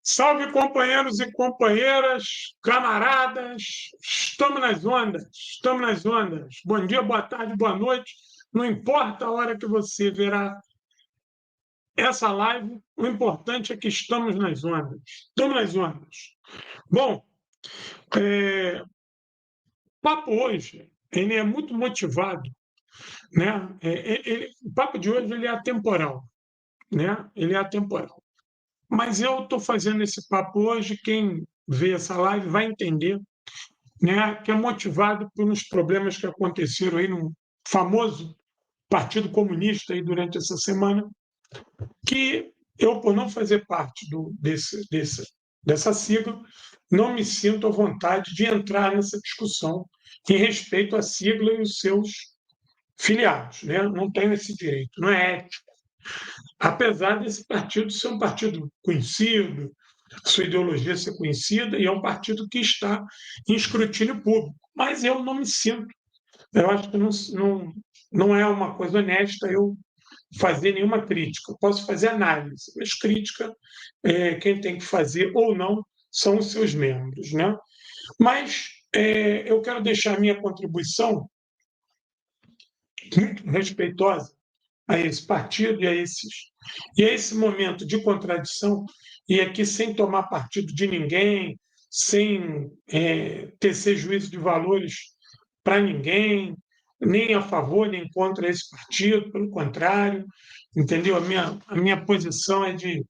Salve, companheiros e companheiras, camaradas, estamos nas ondas, estamos nas ondas. Bom dia, boa tarde, boa noite. Não importa a hora que você verá essa live, o importante é que estamos nas ondas. Estamos nas ondas. Bom, o papo hoje ele é muito motivado, né? O papo de hoje ele é atemporal, né? Ele é atemporal. Mas eu estou fazendo esse papo hoje, quem vê essa live vai entender, né, que é motivado pelos problemas que aconteceram aí no famoso Partido Comunista aí durante essa semana, que eu, por não fazer parte dessa sigla, não me sinto à vontade de entrar nessa discussão em respeito à sigla e os seus filiados. Né? Não tenho esse direito, não é ético. Apesar desse partido ser um partido conhecido, sua ideologia ser conhecida, e é um partido que está em escrutínio público. Mas eu não me sinto. Eu acho que não é uma coisa honesta eu fazer nenhuma crítica. Eu posso fazer análise, mas crítica, quem tem que fazer ou não são os seus membros. Né? Mas eu quero deixar a minha contribuição muito respeitosa a esse partido e a esse momento de contradição, e aqui sem tomar partido de ninguém, sem tecer juízo de valores para ninguém, nem a favor nem contra esse partido, pelo contrário, entendeu? A minha posição é de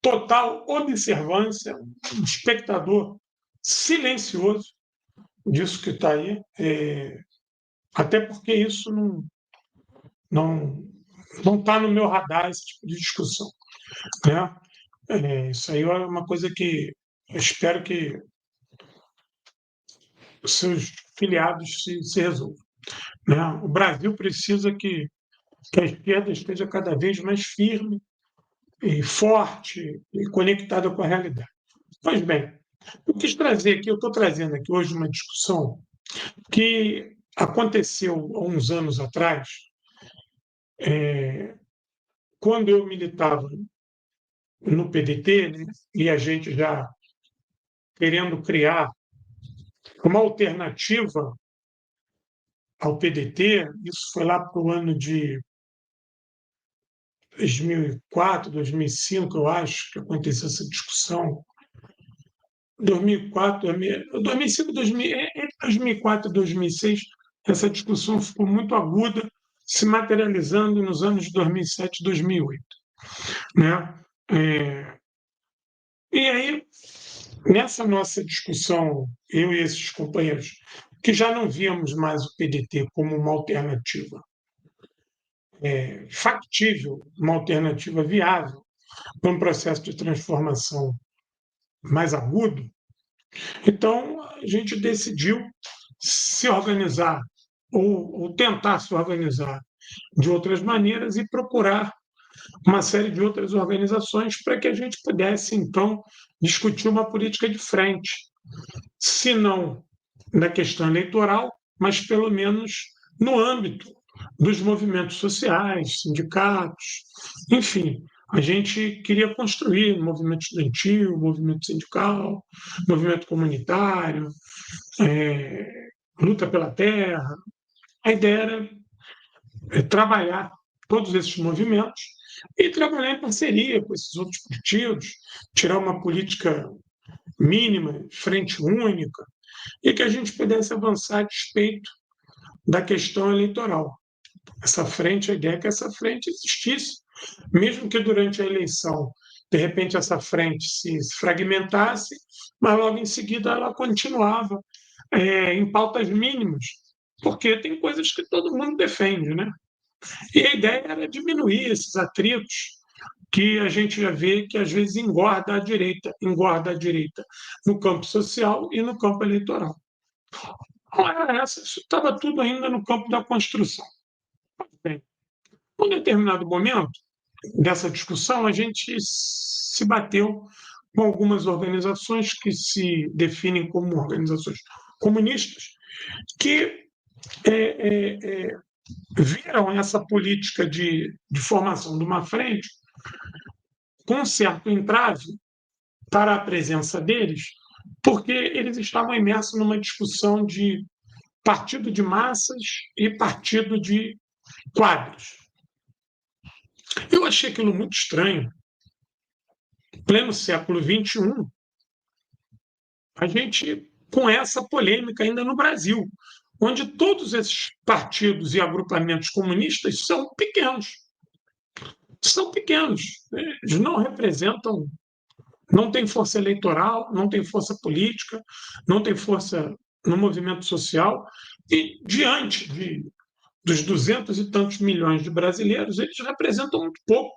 total observância, um espectador silencioso disso que está aí, até porque isso não, não está no meu radar, esse tipo de discussão. Né? Isso aí é uma coisa que eu espero que os seus filiados se resolvam. Né? O Brasil precisa que a esquerda esteja cada vez mais firme e forte e conectada com a realidade. Pois bem, eu quis trazer aqui, eu estou trazendo aqui hoje uma discussão que aconteceu há uns anos atrás, quando eu militava no PDT, né, e a gente já querendo criar uma alternativa ao PDT, isso foi lá para o ano de 2004, 2005, eu acho, que aconteceu essa discussão. 2004, 2005, entre 2004 e 2006, essa discussão ficou muito aguda, se materializando nos anos de 2007 e 2008. Né? E aí, nessa nossa discussão, eu e esses companheiros, que já não víamos mais o PDT como uma alternativa factível, uma alternativa viável para um processo de transformação mais agudo, então a gente decidiu se organizar ou tentar se organizar de outras maneiras e procurar uma série de outras organizações para que a gente pudesse, então, discutir uma política de frente, se não na questão eleitoral, mas pelo menos no âmbito dos movimentos sociais, sindicatos, enfim. A gente queria construir movimento estudantil, movimento sindical, movimento comunitário, luta pela terra. A ideia era trabalhar todos esses movimentos e trabalhar em parceria com esses outros partidos, tirar uma política mínima, frente única, e que a gente pudesse avançar a despeito da questão eleitoral. Essa frente, a ideia é que essa frente existisse, mesmo que durante a eleição, de repente, essa frente se fragmentasse, mas logo em seguida ela continuava em pautas mínimas, porque tem coisas que todo mundo defende, né? E a ideia era diminuir esses atritos que a gente já vê que às vezes engorda a direita no campo social e no campo eleitoral. Não era essa, isso estava tudo ainda no campo da construção. Bem, em um determinado momento dessa discussão, a gente se bateu com algumas organizações que se definem como organizações comunistas, que viram essa política de formação de uma frente com um certo entrave para a presença deles, porque eles estavam imersos numa discussão de partido de massas e partido de quadros. Eu achei aquilo muito estranho. Em pleno século XXI, a gente com essa polêmica ainda no Brasil, onde todos esses partidos e agrupamentos comunistas são pequenos. São pequenos. Eles não representam, não têm força eleitoral, não têm força política, não têm força no movimento social. E diante dos 200 e tantos milhões de brasileiros, eles representam muito pouco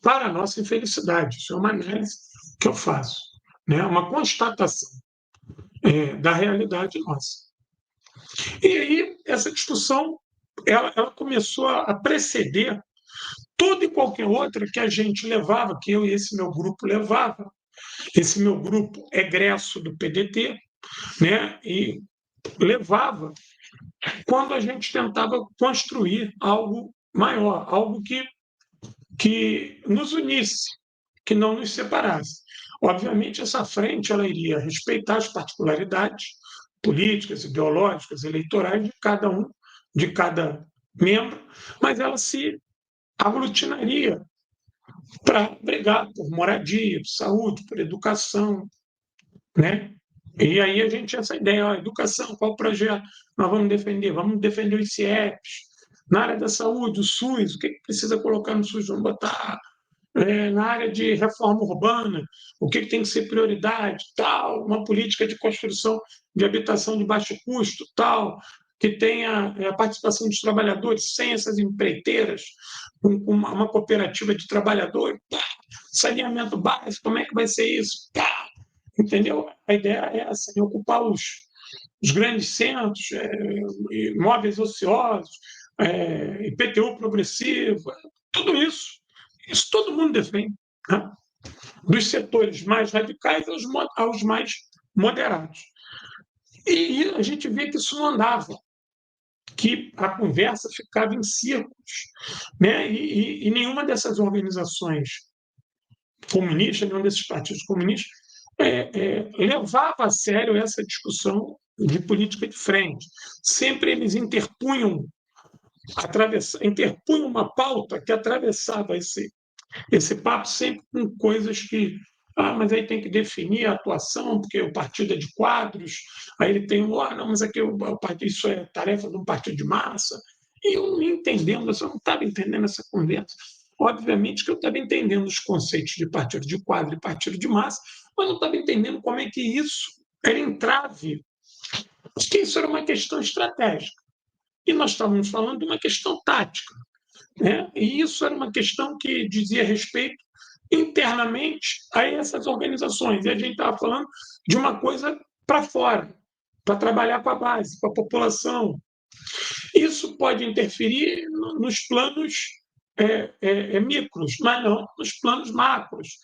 para a nossa infelicidade. Isso é uma análise que eu faço, né? Uma constatação da realidade nossa. E aí, essa discussão ela começou a preceder toda e qualquer outra que a gente levava, que eu e esse meu grupo levava, esse meu grupo egresso do PDT, né? E levava quando a gente tentava construir algo maior, algo que nos unisse, que não nos separasse. Obviamente, essa frente ela iria respeitar as particularidades políticas, ideológicas, eleitorais de cada um, de cada membro, mas ela se aglutinaria para brigar por moradia, por saúde, por educação, né? E aí a gente tinha essa ideia, ó, educação, qual projeto nós vamos defender? Vamos defender os CIEPs. Na área da saúde, o SUS, o que precisa colocar no SUS? Vamos botar na área de reforma urbana, o que tem que ser prioridade, tal, uma política de construção de habitação de baixo custo, tal, que tenha a participação dos trabalhadores sem essas empreiteiras, uma cooperativa de trabalhadores, tá, saneamento básico, como é que vai ser isso? Tá, entendeu? A ideia é essa, é ocupar os grandes centros, imóveis ociosos, IPTU progressivo, tudo isso. Isso todo mundo defende, né? Dos setores mais radicais aos mais moderados. E a gente vê que isso não andava, que a conversa ficava em círculos, né? E nenhuma dessas organizações comunistas, nenhum desses partidos comunistas levava a sério essa discussão de política de frente. Sempre eles interpunham uma pauta que atravessava esse papo, sempre com coisas que. Ah, mas aí tem que definir a atuação, porque o partido é de quadros, aí ele tem, não, mas aqui isso é tarefa de um partido de massa. E eu não entendendo, eu não estava entendendo essa conversa. Obviamente que eu estava entendendo os conceitos de partido de quadro e partido de massa, mas não estava entendendo como é que isso era entrave, porque isso era uma questão estratégica. E nós estávamos falando de uma questão tática, né? E isso era uma questão que dizia respeito internamente a essas organizações. E a gente estava falando de uma coisa para fora, para trabalhar com a base, com a população. Isso pode interferir nos planos micros, mas não nos planos macros.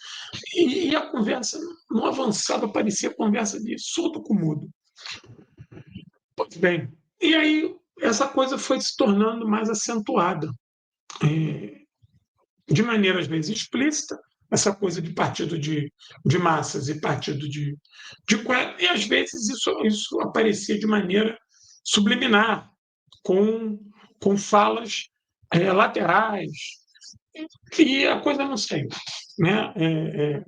E a conversa não avançava, parecia conversa de surdo com mudo. Pois bem, e aí essa coisa foi se tornando mais acentuada. De maneira, às vezes, explícita, essa coisa de partido de massas e partido e às vezes isso aparecia de maneira subliminar, com falas laterais, e a coisa não saiu. Né?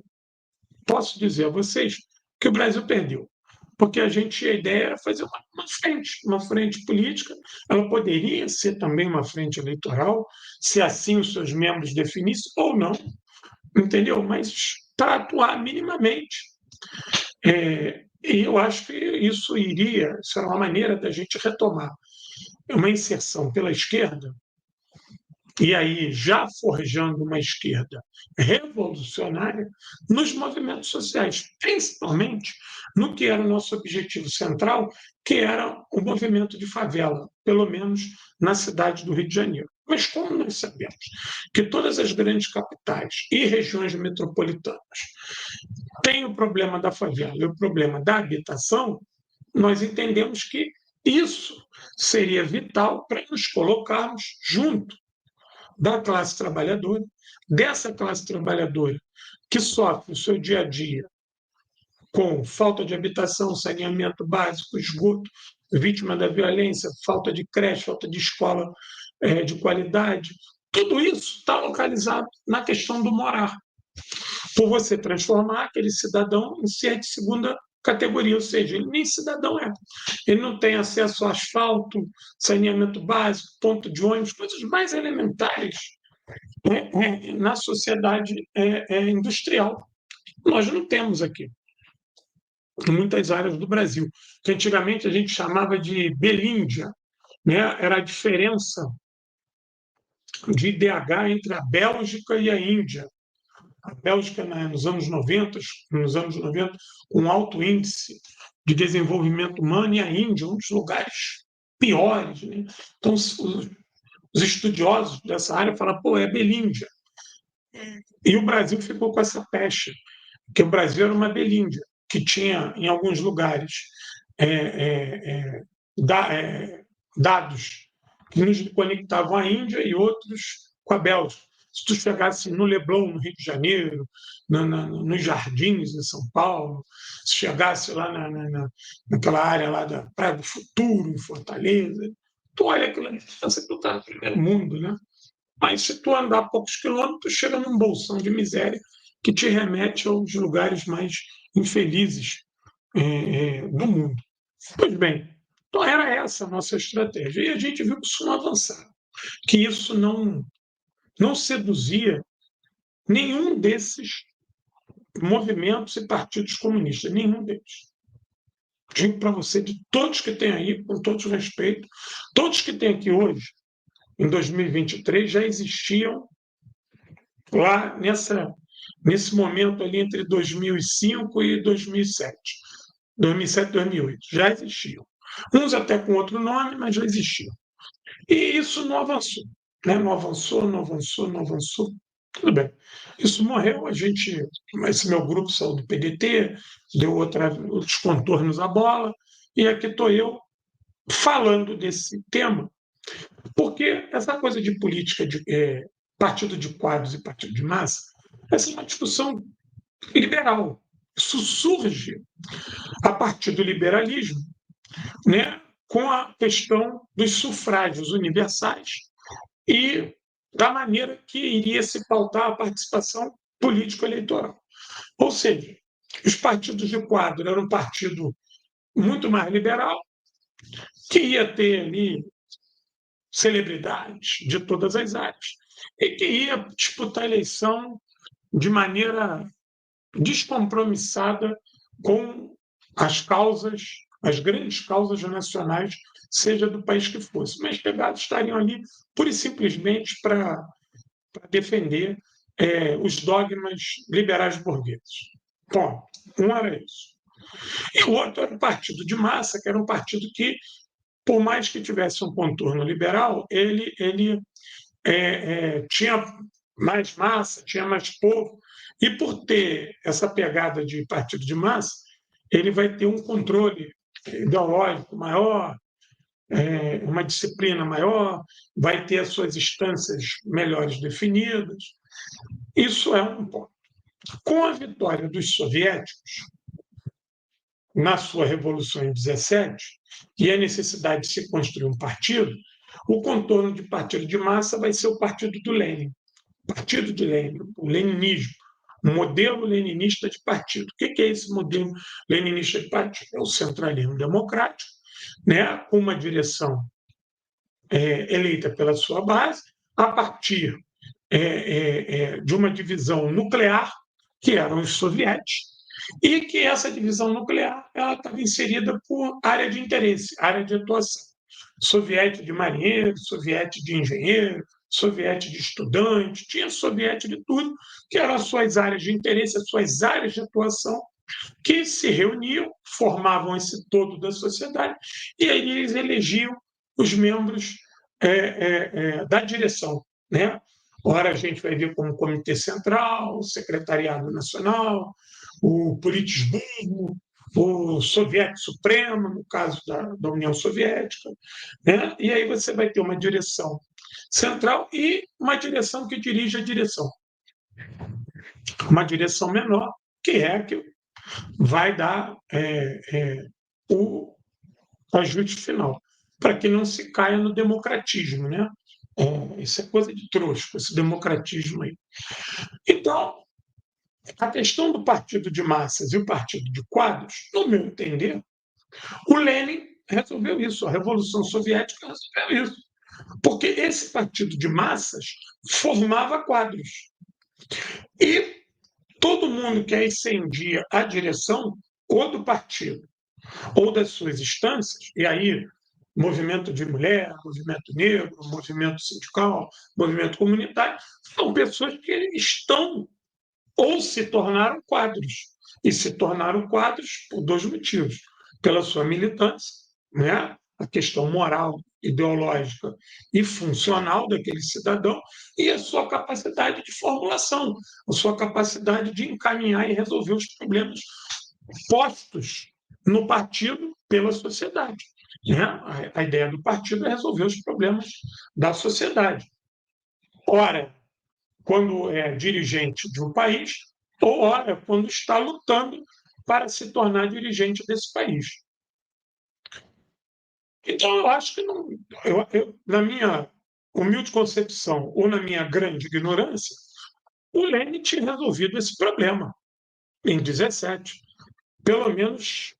Posso dizer a vocês que o Brasil perdeu, porque a ideia era fazer uma frente política, ela poderia ser também uma frente eleitoral, se assim os seus membros definissem, ou não, entendeu? Mas para atuar minimamente. E eu acho que isso será uma maneira da gente retomar uma inserção pela esquerda, e aí já forjando uma esquerda revolucionária nos movimentos sociais, principalmente no que era o nosso objetivo central, que era o movimento de favela, pelo menos na cidade do Rio de Janeiro. Mas como nós sabemos que todas as grandes capitais e regiões metropolitanas têm o problema da favela e o problema da habitação, nós entendemos que isso seria vital para nos colocarmos junto da classe trabalhadora, dessa classe trabalhadora que sofre o seu dia a dia com falta de habitação, saneamento básico, esgoto, vítima da violência, falta de creche, falta de escola de qualidade, tudo isso está localizado na questão do morar, por você transformar aquele cidadão em ser de segunda categoria, ou seja, ele nem cidadão é. Ele não tem acesso a asfalto, saneamento básico, ponto de ônibus, coisas mais elementares na sociedade industrial. Nós não temos aqui, em muitas áreas do Brasil, que antigamente a gente chamava de Belíndia, né? Era a diferença de IDH entre a Bélgica e a Índia. A Bélgica, nos anos 90, com alto índice de desenvolvimento humano, e a Índia, um dos lugares piores. Né? Então, os estudiosos dessa área falam, pô, é Belíndia. E o Brasil ficou com essa pecha, que o Brasil era uma Belíndia, que tinha, em alguns lugares, dados que nos conectavam à Índia e outros com a Bélgica. Se tu chegasse no Leblon, no Rio de Janeiro, nos Jardins, em São Paulo, se chegasse lá naquela área lá da Praia do Futuro, em Fortaleza, tu olha aquela distância, tu está no primeiro mundo, né? Mas se tu andar poucos quilômetros, chega num bolsão de miséria que te remete aos lugares mais infelizes do mundo. Pois bem, então era essa a nossa estratégia. E a gente viu que isso não avançava, que isso não seduzia nenhum desses movimentos e partidos comunistas, nenhum deles. Digo para você, de todos que tem aí, com todo respeito, todos que tem aqui hoje, em 2023, já existiam lá nesse momento ali entre 2005 e 2007. 2007 e 2008, já existiam. Uns até com outro nome, mas já existiam. E isso não avançou. Né? Não avançou, não avançou, não avançou. Tudo bem. Isso morreu, esse meu grupo saiu do PDT, deu outros contornos à bola, e aqui estou eu falando desse tema, porque essa coisa de política de partido de quadros e partido de massa, essa é uma discussão liberal. Isso surge a partir do liberalismo, né, com a questão dos sufrágios universais e da maneira que iria se pautar a participação político-eleitoral. Ou seja, os partidos de quadro eram um partido muito mais liberal, que ia ter ali celebridades de todas as áreas e que ia disputar a eleição de maneira descompromissada com as grandes causas nacionais, seja do país que fosse. Mas pegados estariam ali pura e simplesmente para defender os dogmas liberais burgueses. Bom, um era isso. E o outro era o partido de massa, que era um partido que, por mais que tivesse um contorno liberal, ele tinha mais massa, tinha mais povo, e por ter essa pegada de partido de massa, ele vai ter um controle ideológico maior, uma disciplina maior, vai ter as suas instâncias melhores definidas. Isso é um ponto. Com a vitória dos soviéticos, na sua Revolução em 17, e a necessidade de se construir um partido, o contorno de partido de massa vai ser o partido do Lênin. Partido de Lênin, o leninismo, o modelo leninista de partido. O que é esse modelo leninista de partido? É o centralismo democrático, né, com uma direção eleita pela sua base, a partir de uma divisão nuclear, que eram os soviéticos, e que essa divisão nuclear ela estava inserida por área de interesse, área de atuação. Soviético de marinheiro, soviético de engenheiro, soviético de estudante, tinha soviético de tudo, que eram as suas áreas de interesse, as suas áreas de atuação, que se reuniam, formavam esse todo da sociedade, e aí eles elegiam os membros da direção. Né? Ora, a gente vai ver como Comitê Central, o Secretariado Nacional, o Politburo, o Soviético Supremo, no caso da União Soviética. Né? E aí você vai ter uma direção central e uma direção que dirige a direção. uma direção menor, que é a que vai dar o ajuste final, para que não se caia no democratismo, né? Isso é coisa de trouxa, esse democratismo aí. Então, a questão do partido de massas e o partido de quadros, no meu entender, o Lenin resolveu isso, a Revolução Soviética resolveu isso, porque esse partido de massas formava quadros. E todo mundo que ascendia à direção ou do partido ou das suas instâncias, e aí movimento de mulher, movimento negro, movimento sindical, movimento comunitário, são pessoas que estão ou se tornaram quadros. E se tornaram quadros por dois motivos: pela sua militância, né? A questão moral, ideológica e funcional daquele cidadão, e a sua capacidade de formulação, a sua capacidade de encaminhar e resolver os problemas postos no partido pela sociedade. Né? A ideia do partido é resolver os problemas da sociedade. Ora, quando é dirigente de um país, ou ora, quando está lutando para se tornar dirigente desse país. Então, eu acho que, não, na minha humilde concepção, ou na minha grande ignorância, o Lênin tinha resolvido esse problema em 17. Pelo menos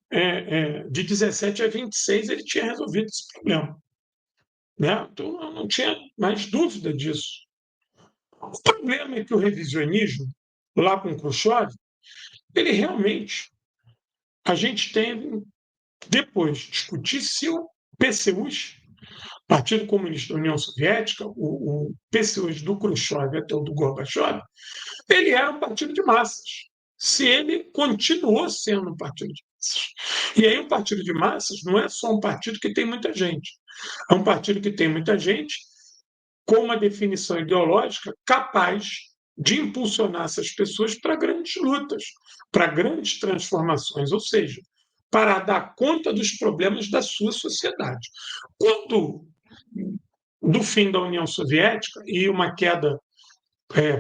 de 17 a 26 ele tinha resolvido esse problema. Né? Então, eu não tinha mais dúvida disso. O problema é que o revisionismo, lá com Khrushchev, ele realmente, a gente tem depois discutir se o PCUs, Partido Comunista da União Soviética, o PCUs do Khrushchev até o do Gorbachev, ele era um partido de massas. Se ele continuou sendo um partido de massas. E aí, um partido de massas não é só um partido que tem muita gente. É um partido que tem muita gente com uma definição ideológica capaz de impulsionar essas pessoas para grandes lutas, para grandes transformações, ou seja, para dar conta dos problemas da sua sociedade. Quando do fim da União Soviética e uma queda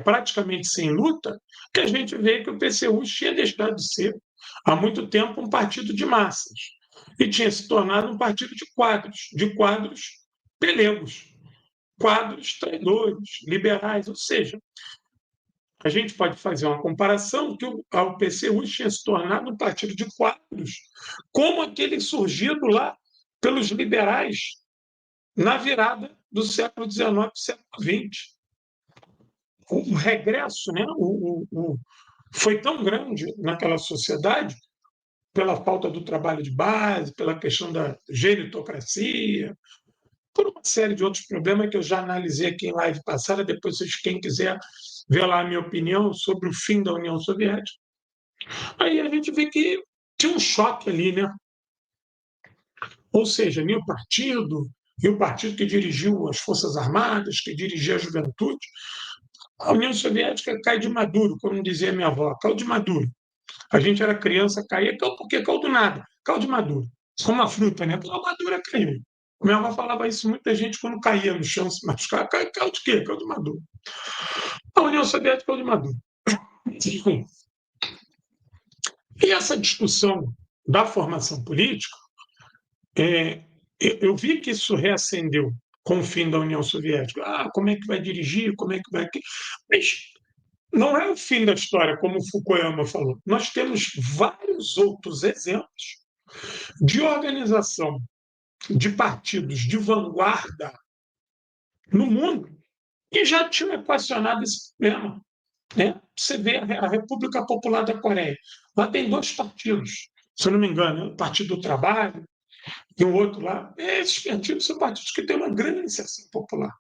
praticamente sem luta, que a gente vê que o PCU tinha deixado de ser, há muito tempo, um partido de massas e tinha se tornado um partido de quadros pelegos, quadros traidores, liberais, ou seja, a gente pode fazer uma comparação que o PCU tinha se tornado um partido de quadros, como aquele surgido lá pelos liberais na virada do século XIX para o século XX. O regresso, né? Foi tão grande naquela sociedade, pela falta do trabalho de base, pela questão da geritocracia, por uma série de outros problemas que eu já analisei aqui em live passada. Depois, quem quiser ver lá a minha opinião sobre o fim da União Soviética. Aí a gente vê que tinha um choque ali, né? Ou seja, nem o partido, e o partido que dirigiu as Forças Armadas, que dirigia a juventude, a União Soviética cai de maduro, como dizia minha avó, caiu de maduro. A gente era criança, caía, porque caiu do nada, caiu de maduro. Como a fruta, né? A madura caiu. Minha avó falava isso, muita gente, quando caía no chão, se machucava, caiu de quê? Caiu de maduro. A União Soviética caiu de maduro. E essa discussão da formação política, eu vi que isso reacendeu com o fim da União Soviética. Como é que vai dirigir? Como é que vai. Mas não é o fim da história, como o Fukuyama falou. Nós temos vários outros exemplos de organização de partidos de vanguarda no mundo que já tinham equacionado esse problema. Né? Você vê a República Popular da Coreia. Lá tem dois partidos, se eu não me engano, o Partido do Trabalho e o outro lá. Esses partidos são partidos que têm uma grande inserção popular.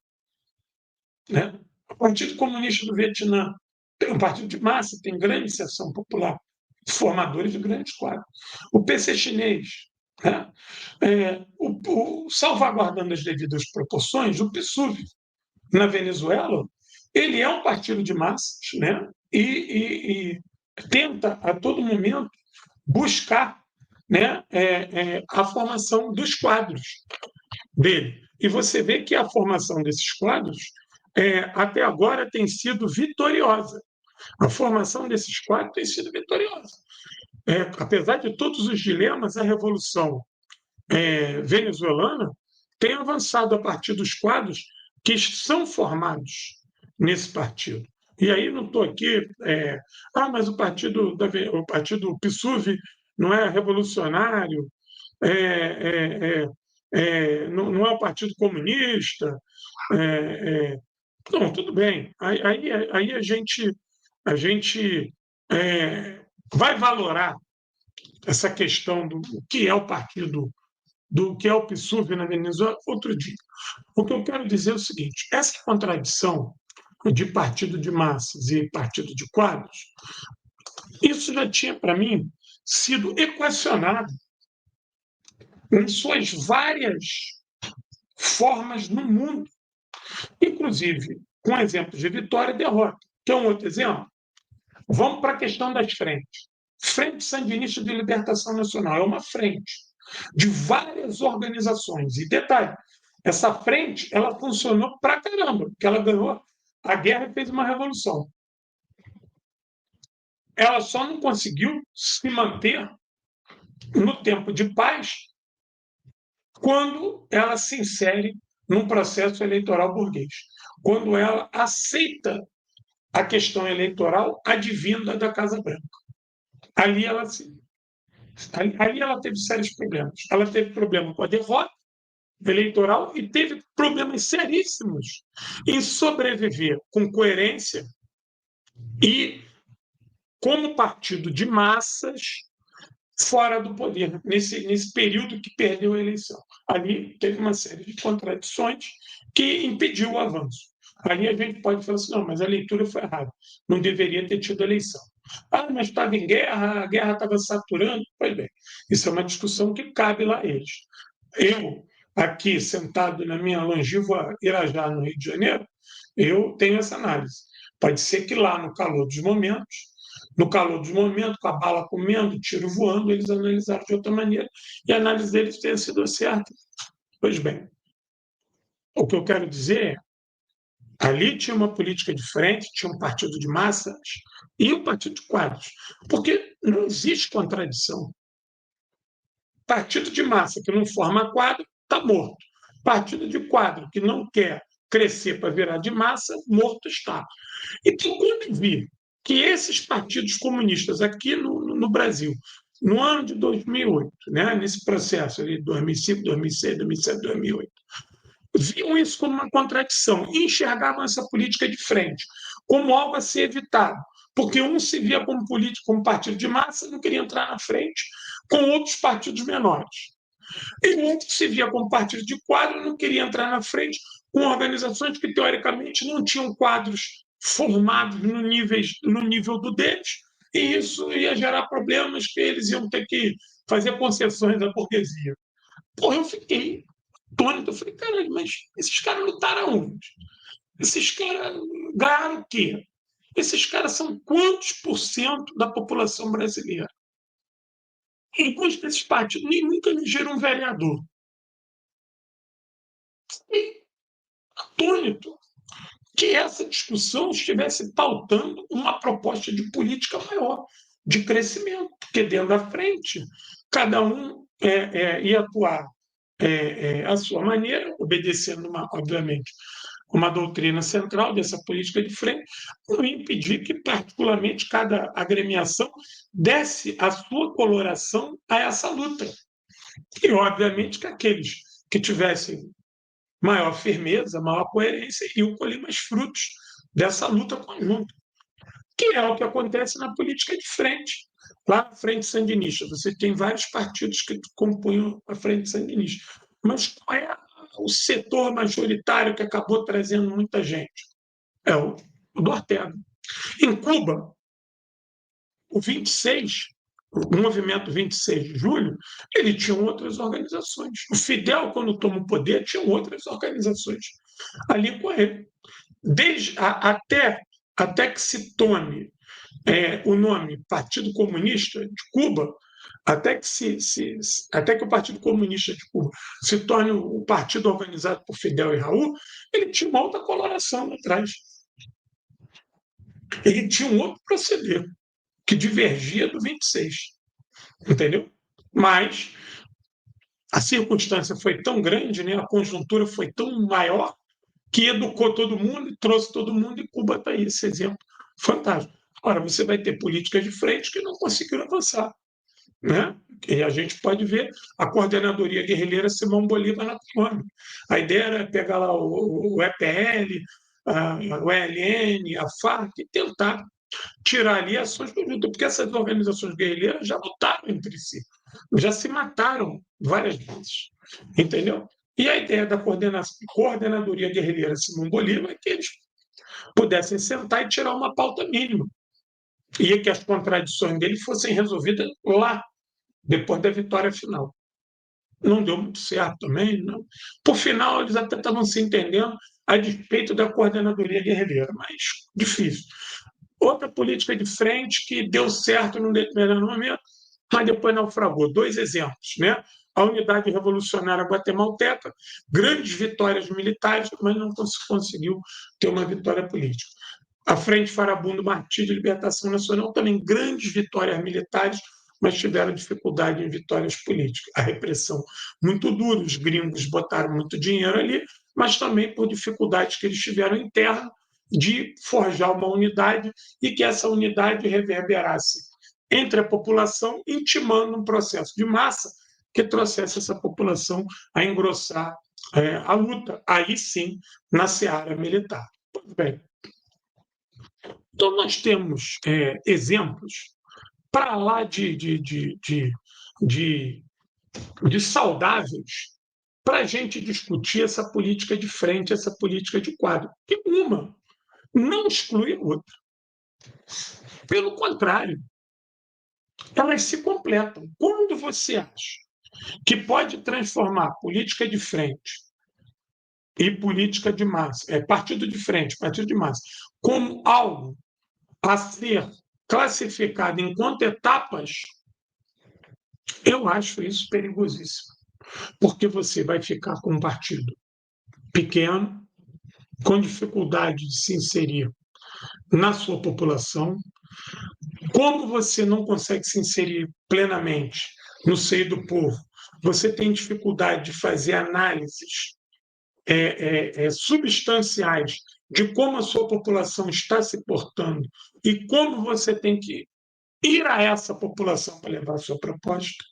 Né? O Partido Comunista do Vietnã tem um partido de massa, tem grande inserção popular, formadores de grandes quadros. O PC chinês, né? Salvaguardando as devidas proporções, o PSUV, na Venezuela, ele é um partido de massas, né? E tenta, a todo momento, buscar, né, a formação dos quadros dele. E você vê que a formação desses quadros, até agora, tem sido vitoriosa. A formação desses quadros tem sido vitoriosa. Apesar de todos os dilemas, a Revolução venezuelana tem avançado a partir dos quadros que são formados nesse partido. E aí não estou aqui, mas o partido PSUV não é revolucionário, não é o Partido Comunista. Não, tudo bem. Aí a gente vai valorar essa questão do que é o partido, do que é o PSUV na Venezuela outro dia. O que eu quero dizer é o seguinte: essa contradição de partido de massas e partido de quadros, isso já tinha, para mim, sido equacionado em suas várias formas no mundo, inclusive com exemplos de vitória e derrota. Quer um outro exemplo? Vamos para a questão das frentes. Frente Sandinista de Libertação Nacional é uma frente de várias organizações. E detalhe, essa frente ela funcionou para caramba, porque ela ganhou a guerra e fez uma revolução. Ela só não conseguiu se manter no tempo de paz quando ela se insere num processo eleitoral burguês, quando ela aceita a questão eleitoral advinda da Casa Branca. Ali ela teve sérios problemas. Ela teve problema com a derrota eleitoral e teve problemas seríssimos em sobreviver com coerência e como partido de massas fora do poder, nesse período que perdeu a eleição. Ali teve uma série de contradições que impediu o avanço. Ali a gente pode falar assim, não, mas a leitura foi errada, não deveria ter tido eleição. Mas estava em guerra, a guerra estava saturando. Pois bem, isso é uma discussão que cabe lá a eles. Eu, aqui sentado na minha longínqua Irajá, no Rio de Janeiro, eu tenho essa análise. Pode ser que lá, no calor dos momentos, com a bala comendo, o tiro voando, eles analisaram de outra maneira e a análise deles tenha sido certa. Pois bem, o que eu quero dizer é, ali tinha uma política de frente, tinha um partido de massas e um partido de quadros, porque não existe contradição. Partido de massa que não forma quadro está morto. Partido de quadro que não quer crescer para virar de massa, morto está. Então, quando vi que esses partidos comunistas aqui no Brasil, no ano de 2008, né, nesse processo ali, 2005, 2006, 2007, 2008, viam isso como uma contradição e enxergavam essa política de frente como algo a ser evitado, porque um se via como político, como partido de massa, não queria entrar na frente com outros partidos menores. E o outro se via como partido de quadro, não queria entrar na frente com organizações que, teoricamente, não tinham quadros formados no nível do deles, e isso ia gerar problemas que eles iam ter que fazer concessões à burguesia. Porra, eu fiquei atônito, eu falei, caralho, mas esses caras lutaram onde? Esses caras ganharam o quê? Esses caras são quantos por cento da população brasileira? Enquanto esses partidos nem nunca elegeram um vereador. Fiquei atônito que essa discussão estivesse pautando uma proposta de política maior, de crescimento, porque dentro da frente, cada um ia atuar à sua maneira, obedecendo, obviamente, uma doutrina central dessa política de frente, não ia impedir que, particularmente, cada agremiação desse a sua coloração a essa luta. E, obviamente, que aqueles que tivessem maior firmeza, maior coerência e colher mais frutos dessa luta conjunta, que é o que acontece na política de frente. Lá na Frente Sandinista, você tem vários partidos que compunham a Frente Sandinista. Mas qual é o setor majoritário que acabou trazendo muita gente? É o do Ortega. Em Cuba, o 26, o movimento 26 de julho, ele tinha outras organizações. O Fidel, quando toma o poder, tinha outras organizações ali com ele. Até que se tome o nome Partido Comunista de Cuba, até que o Partido Comunista de Cuba se torne o partido organizado por Fidel e Raul, ele tinha uma outra coloração atrás. Ele tinha um outro proceder, que divergia do 26, entendeu? Mas a circunstância foi tão grande, né? A conjuntura foi tão maior, que educou todo mundo, trouxe todo mundo, e Cuba está aí, esse exemplo fantástico. Agora, você vai ter políticas de frente que não conseguiram avançar, né? E a gente pode ver a coordenadoria guerrilheira Simão Bolívar na Colômbia. A ideia era pegar lá o EPL, o ELN, a Farc, e tentar tirar ali ações conjuntas, porque essas organizações guerrilheiras já lutaram entre si, já se mataram várias vezes, entendeu? E a ideia da coordenadoria guerrilheira Simão Bolívar é que eles pudessem sentar e tirar uma pauta mínima, e que as contradições dele fossem resolvidas lá, depois da vitória final. Não deu muito certo também. Não. Por final, eles até estavam se entendendo a despeito da coordenadoria guerrilheira, mas difícil. Outra política de frente que deu certo num determinado momento, mas depois naufragou. Dois exemplos, né? A Unidade Revolucionária Guatemalteca, grandes vitórias militares, mas não conseguiu ter uma vitória política. A Frente Farabundo Martí de Libertação Nacional, também grandes vitórias militares, mas tiveram dificuldade em vitórias políticas. A repressão muito dura, os gringos botaram muito dinheiro ali, mas também por dificuldades que eles tiveram internas de forjar uma unidade e que essa unidade reverberasse entre a população, intimando um processo de massa que trouxesse essa população a engrossar a luta, aí sim, na seara militar. Pois bem, então nós temos exemplos para lá de, de saudáveis para a gente discutir essa política de frente, essa política de quadro. E uma não exclui a outra. Pelo contrário, elas se completam. Quando você acha que pode transformar política de frente e política de massa, partido de frente, partido de massa, como algo a ser classificado enquanto etapas, eu acho isso perigosíssimo, porque você vai ficar com um partido pequeno, com dificuldade de se inserir na sua população. Como você não consegue se inserir plenamente no seio do povo, você tem dificuldade de fazer análises substanciais de como a sua população está se portando e como você tem que ir a essa população para levar a sua proposta.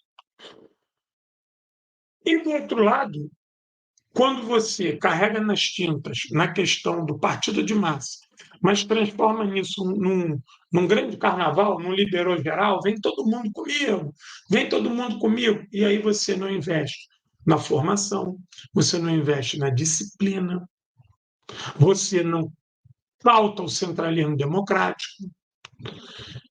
E, do outro lado, quando você carrega nas tintas na questão do partido de massa, mas transforma isso num grande carnaval, num liberou geral, vem todo mundo comigo, vem todo mundo comigo, e aí você não investe na formação, você não investe na disciplina, você não pauta o centralismo democrático.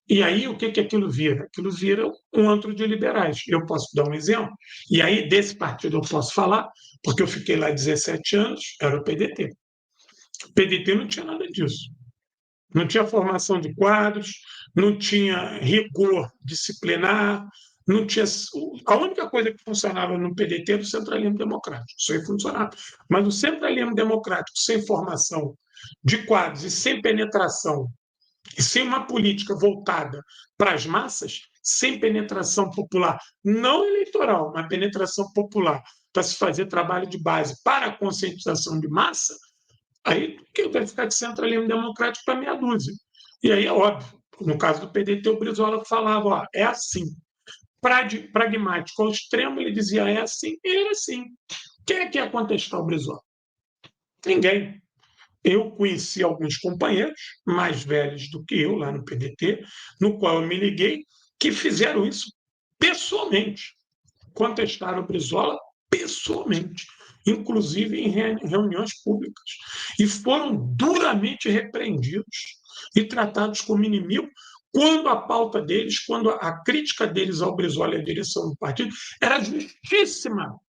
E aí, o que, que aquilo vira? Aquilo vira um antro de liberais. Eu posso dar um exemplo, e aí desse partido eu posso falar, porque eu fiquei lá 17 anos, era o PDT. O PDT não tinha nada disso. Não tinha formação de quadros, não tinha rigor disciplinar, não tinha. A única coisa que funcionava no PDT era o centralismo democrático. Isso aí funcionava. Mas o centralismo democrático sem formação de quadros e sem penetração e sem uma política voltada para as massas, sem penetração popular, não eleitoral, mas penetração popular, para se fazer trabalho de base para a conscientização de massa, aí que vai ficar de centralismo democrático para meia dúzia. E aí é óbvio, no caso do PDT, o Brizola falava, ó, é assim. Pragmático ao extremo, ele dizia, é assim, e era assim. Quem é que ia contestar o Brizola? Ninguém. Eu conheci alguns companheiros mais velhos do que eu lá no PDT, no qual eu me liguei, que fizeram isso pessoalmente, contestaram o Brizola pessoalmente, inclusive em reuniões públicas, e foram duramente repreendidos e tratados como inimigo, quando a pauta deles, quando a crítica deles ao Brizola e à direção do partido era justíssima,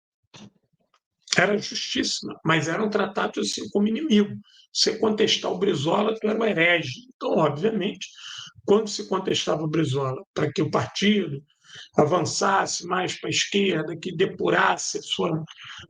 mas eram tratados assim como inimigo. Você contestar o Brizola, tu era um herege. Então, obviamente, quando se contestava o Brizola para que o partido avançasse mais para a esquerda, que depurasse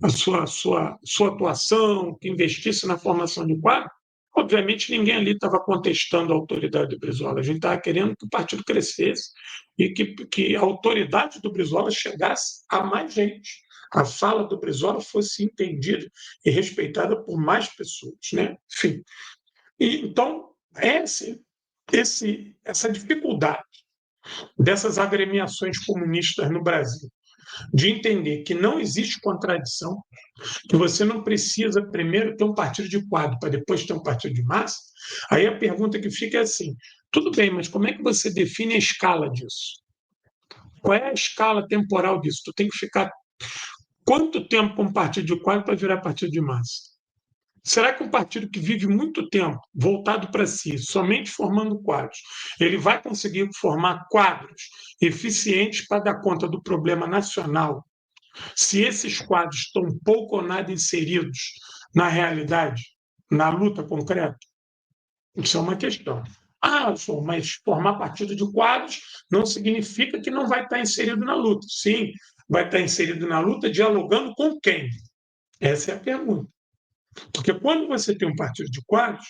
a sua atuação, que investisse na formação de quadro, Obviamente, ninguém ali estava contestando a autoridade do Brizola. A gente estava querendo que o partido crescesse e que a autoridade do Brizola chegasse a mais gente. A fala do Brizola fosse entendida e respeitada por mais pessoas, né? Enfim. Então, essa dificuldade dessas agremiações comunistas no Brasil, de entender que não existe contradição, que você não precisa primeiro ter um partido de quadro para depois ter um partido de massa, aí a pergunta que fica é assim: tudo bem, mas como é que você define a escala disso? Qual é a escala temporal disso? Tu tem que ficar quanto tempo com um partido de quadro para virar partido de massa? Será que um partido que vive muito tempo voltado para si, somente formando quadros, ele vai conseguir formar quadros eficientes para dar conta do problema nacional, se esses quadros estão pouco ou nada inseridos na realidade, na luta concreta? Isso é uma questão. Mas formar partido de quadros não significa que não vai estar inserido na luta. Sim, vai estar inserido na luta dialogando com quem? Essa é a pergunta. Porque quando você tem um partido de quadros,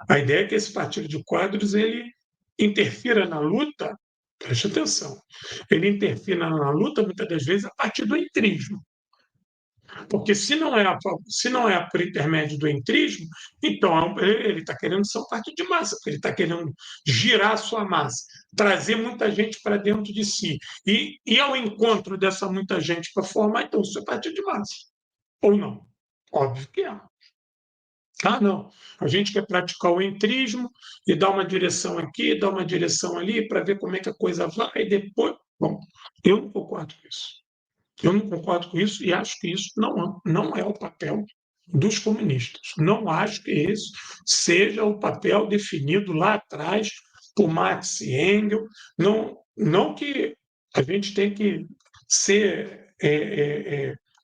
a ideia é que esse partido de quadros ele interfira na luta, preste atenção, ele interfira na luta muitas das vezes a partir do entrismo. Porque se não é por intermédio do entrismo, então ele está querendo ser um partido de massa, porque ele está querendo girar a sua massa, trazer muita gente para dentro de si. E ao encontro dessa muita gente para formar, então, o seu partido de massa. Ou não? Óbvio que é. Não. A gente quer praticar o entrismo e dar uma direção aqui, dar uma direção ali, para ver como é que a coisa vai, e depois. Bom, eu não concordo com isso. Eu não concordo com isso e acho que isso não é o papel dos comunistas. Não acho que esse seja o papel definido lá atrás por Marx e Engels. Não que a gente tem que ser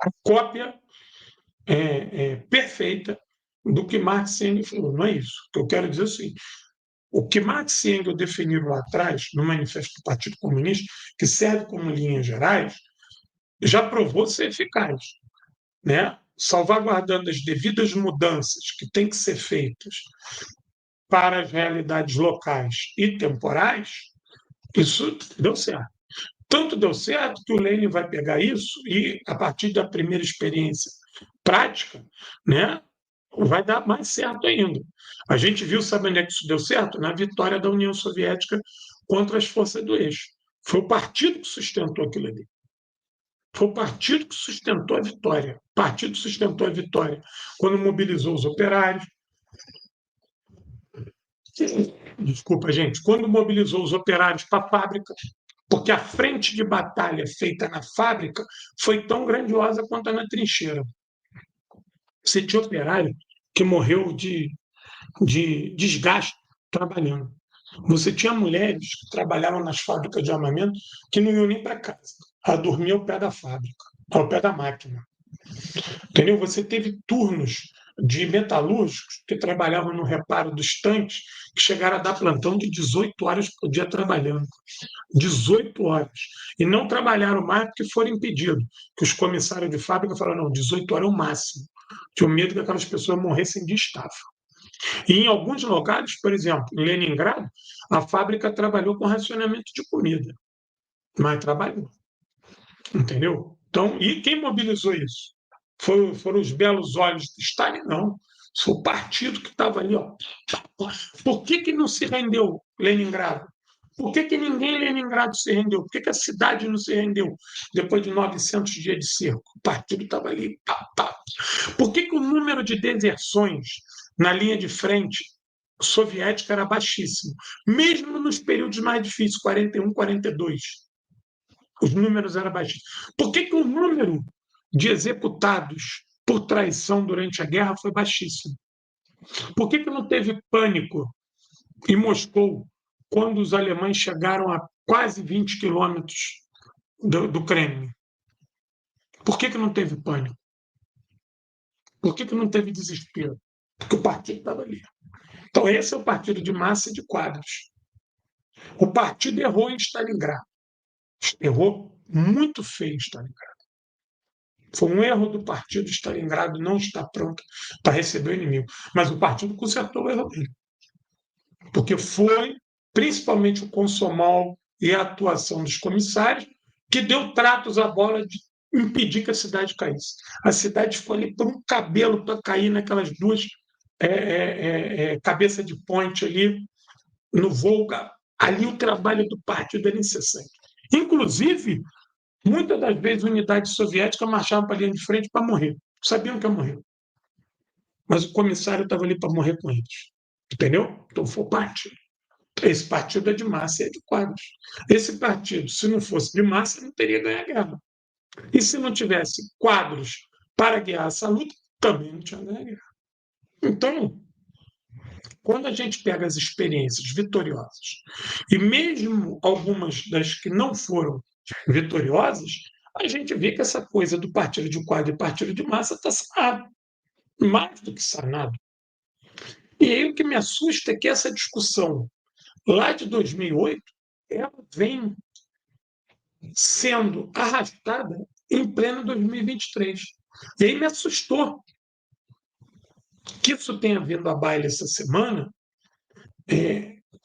a cópia perfeita do que Marx e Engels falou. Não é isso. O que eu quero dizer é o seguinte: o que Marx e Engels definiram lá atrás, no Manifesto do Partido Comunista, que serve como linhas gerais, já provou ser eficaz, né? Salvaguardando as devidas mudanças que têm que ser feitas para as realidades locais e temporais, isso deu certo. Tanto deu certo que o Lenin vai pegar isso e, a partir da primeira experiência prática, né, vai dar mais certo ainda. A gente viu, sabe onde é que isso deu certo? Na vitória da União Soviética contra as forças do eixo. Foi o partido que sustentou aquilo ali. Foi o partido que sustentou a vitória. O partido sustentou a vitória quando mobilizou os operários. Desculpa, gente. Quando mobilizou os operários para a fábrica, porque a frente de batalha feita na fábrica foi tão grandiosa quanto a na trincheira. Você tinha operário que morreu de desgaste trabalhando. Você tinha mulheres que trabalhavam nas fábricas de armamento que não iam nem para casa. Ela dormia ao pé da fábrica, ao pé da máquina. Entendeu? Você teve turnos de metalúrgicos que trabalhavam no reparo dos tanques, que chegaram a dar plantão de 18 horas por dia trabalhando. 18 horas. E não trabalharam mais porque foram impedidos. Que os comissários de fábrica falaram: não, 18 horas é o máximo. Tinham medo que aquelas pessoas morressem de estafa. E em alguns lugares, por exemplo, em Leningrado, a fábrica trabalhou com racionamento de comida. Mas trabalhou. Entendeu? Então, e quem mobilizou isso? Foram os belos olhos de Stalin? Não. Foi o partido que estava ali. Ó. Por que não se rendeu Leningrado? Por que ninguém em Leningrado se rendeu? Por que a cidade não se rendeu depois de 900 dias de cerco? O partido estava ali. Pá, pá. Por que o número de deserções na linha de frente soviética era baixíssimo? Mesmo nos períodos mais difíceis, 41, 42, os números eram baixíssimos. Por que o número de executados por traição durante a guerra foi baixíssimo? Por que não teve pânico em Moscou quando os alemães chegaram a quase 20 quilômetros do Kremlin? Por que não teve pânico? Por que não teve desespero? Porque o partido estava ali. Então, esse é o partido de massa e de quadros. O partido errou em Stalingrado. Errou muito feio em Stalingrado. Foi um erro do partido Stalingrado não estar pronto para receber o inimigo. Mas o partido consertou o erro dele, porque foi principalmente o consomol e a atuação dos comissários que deu tratos à bola de impedir que a cidade caísse. A cidade foi ali por um cabelo para cair naquelas duas cabeça de ponte ali no Volga. Ali o trabalho do partido era incessante. Inclusive, muitas das vezes unidades soviéticas marchavam para a linha de frente para morrer. Sabiam que ia morrer. Mas o comissário estava ali para morrer com eles. Entendeu? Então foi partido. Esse partido é de massa e é de quadros. Esse partido, se não fosse de massa, não teria ganho a guerra. E se não tivesse quadros para guiar essa luta, também não tinha ganho a guerra. Então, quando a gente pega as experiências vitoriosas, e mesmo algumas das que não foram vitoriosas, a gente vê que essa coisa do partido de quadro e partido de massa está sanado, mais do que sanado. E aí o que me assusta é que essa discussão lá de 2008, ela vem sendo arrastada em pleno 2023. E aí me assustou que isso tenha vindo à baila essa semana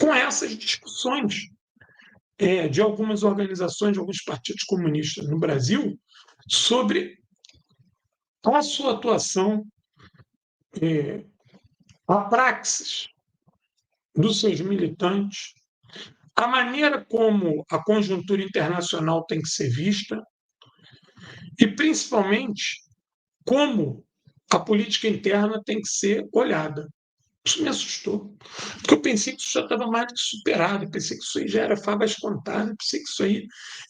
com essas discussões de algumas organizações, de alguns partidos comunistas no Brasil, sobre a sua atuação, a praxis dos seus militantes, a maneira como a conjuntura internacional tem que ser vista e, principalmente, como a política interna tem que ser olhada. Isso me assustou, porque eu pensei que isso já estava mais do que superado, eu pensei que isso aí já era favas contadas,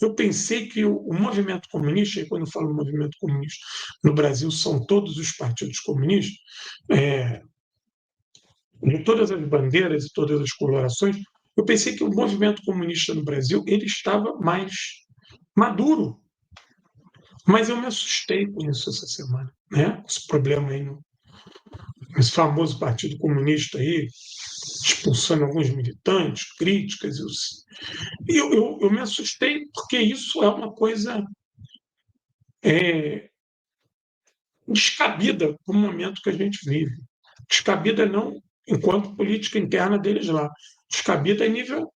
eu pensei que o movimento comunista, e quando eu falo movimento comunista no Brasil, são todos os partidos comunistas, de todas as bandeiras e todas as colorações, eu pensei que o movimento comunista no Brasil ele estava mais maduro, mas eu me assustei com isso essa semana, né? Esse problema aí esse famoso Partido Comunista aí, expulsando alguns militantes, críticas. Eu me assustei porque isso é uma coisa descabida para o momento que a gente vive. Descabida não enquanto política interna deles lá, descabida a nível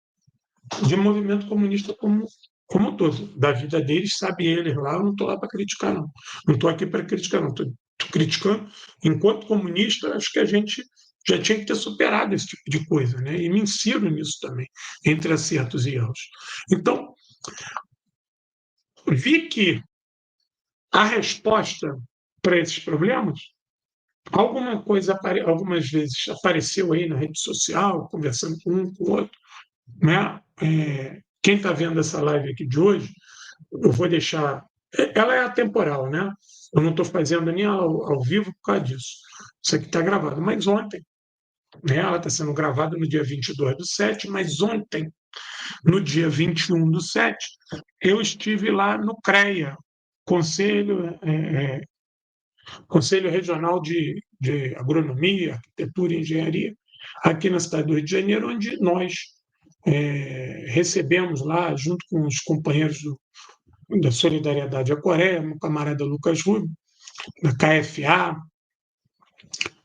de movimento comunista como um todo. Da vida deles, sabe eles lá, eu não estou lá para criticar, não. Não estou aqui para criticar, não. Estou criticando. Enquanto comunista, acho que a gente já tinha que ter superado esse tipo de coisa, né? E me insiro nisso também, entre acertos e erros. Então, vi que a resposta para esses problemas, alguma coisa, algumas vezes apareceu aí na rede social, conversando com um, com o outro, né? Quem está vendo essa live aqui de hoje, eu vou deixar. Ela é atemporal, né? Eu não estou fazendo nem ao vivo por causa disso. Isso aqui está gravado. Mas ontem, né, ela está sendo gravada no dia 22/7, mas ontem, no dia 21/7, eu estive lá no CREA, Conselho Regional de Agronomia, Arquitetura e Engenharia, aqui na cidade do Rio de Janeiro, onde nós recebemos lá, junto com os companheiros da Solidariedade à Coreia, meu camarada Lucas Rubio, da KFA,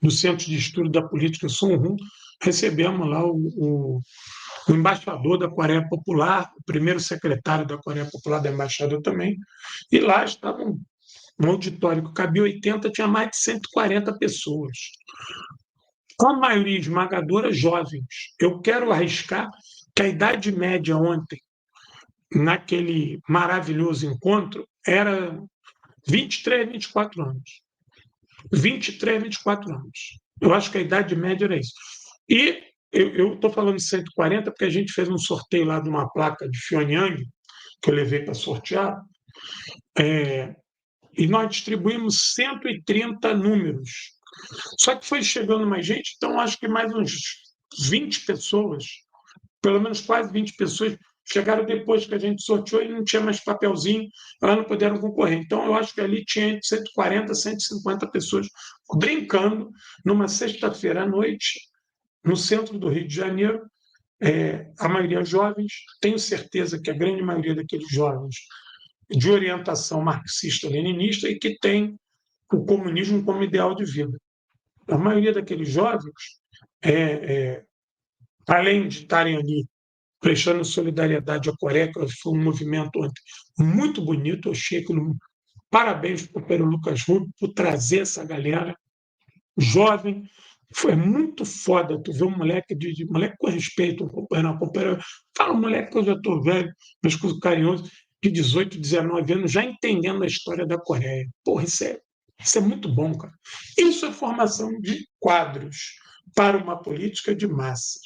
do Centro de Estudo da Política Sunrum, recebemos lá o embaixador da Coreia Popular, o primeiro secretário da Coreia Popular da embaixada também, e lá estava um auditório que cabia 80, tinha mais de 140 pessoas. A maioria esmagadora jovens. Eu quero arriscar que a idade média ontem, naquele maravilhoso encontro, era 23, 24 anos. 23, 24 anos. Eu acho que a idade média era isso. E eu estou falando de 140 porque a gente fez um sorteio lá de uma placa de Pyongyang, que eu levei para sortear, e nós distribuímos 130 números. Só que foi chegando mais gente, então acho que mais uns 20 pessoas, pelo menos quase 20 pessoas, chegaram depois que a gente sorteou e não tinha mais papelzinho, elas não puderam concorrer. Então, eu acho que ali tinha entre 140 e 150 pessoas brincando numa sexta-feira à noite, no centro do Rio de Janeiro, a maioria jovens. Tenho certeza que a grande maioria daqueles jovens de orientação marxista-leninista e que tem o comunismo como ideal de vida. A maioria daqueles jovens, além de estarem ali prestando solidariedade à Coreia, que foi um movimento ontem muito bonito, eu achei aquilo. Parabéns para o Pedro Lucas Rubio por trazer essa galera jovem. Foi muito foda tu ver um moleque moleque com respeito, um companheiro. Fala um moleque que eu já estou velho, mas com carinhoso, de 18, 19 anos, já entendendo a história da Coreia. Porra, isso é muito bom, cara. Isso é formação de quadros para uma política de massas.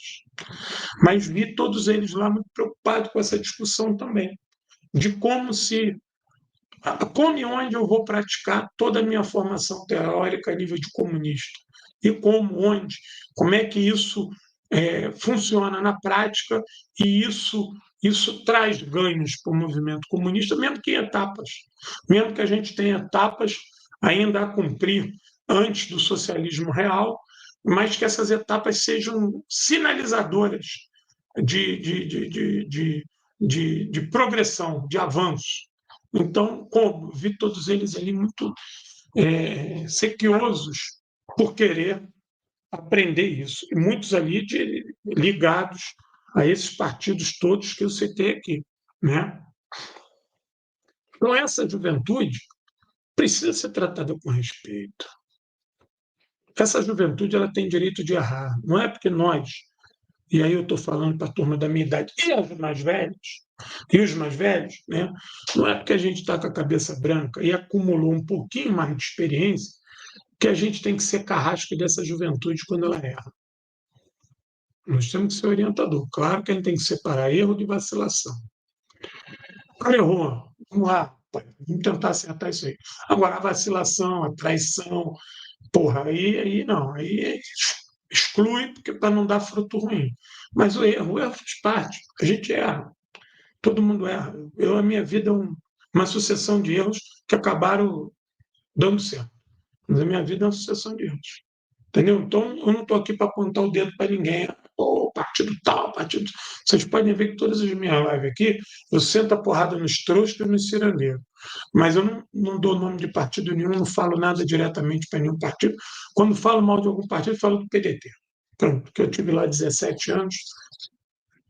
Mas vi todos eles lá muito preocupados com essa discussão também, de como e onde eu vou praticar toda a minha formação teórica a nível de comunista. E como é que isso funciona na prática, e isso traz ganhos para o movimento comunista, mesmo que em etapas, mesmo que a gente tenha etapas ainda a cumprir antes do socialismo real, mas que essas etapas sejam sinalizadoras de progressão, de avanço. Então, como vi todos eles ali muito sequiosos por querer aprender isso, e muitos ali ligados a esses partidos todos que eu citei aqui, né? Então, essa juventude precisa ser tratada com respeito. Essa juventude ela tem direito de errar. Não é porque nós, e aí eu estou falando para a turma da minha idade, e os mais velhos, né? Não é porque a gente está com a cabeça branca e acumulou um pouquinho mais de experiência que a gente tem que ser carrasco dessa juventude quando ela erra. Nós temos que ser orientador. Claro que a gente tem que separar erro de vacilação. Cara, errou. Vamos lá, vamos tentar acertar isso aí. Agora, a vacilação, a traição, porra, aí não, aí exclui para não dar fruto ruim. Mas o erro faz parte, a gente erra, todo mundo erra. A minha vida é uma sucessão de erros que acabaram dando certo. Mas a minha vida é uma sucessão de erros. Entendeu? Então, eu não estou aqui para apontar o dedo para ninguém. Partido tal, partido. Vocês podem ver que todas as minhas lives aqui, eu sento a porrada nos trouxas e nos cirandeiros. Mas eu não dou nome de partido nenhum, não falo nada diretamente para nenhum partido. Quando falo mal de algum partido, falo do PDT. Pronto, porque eu tive lá 17 anos,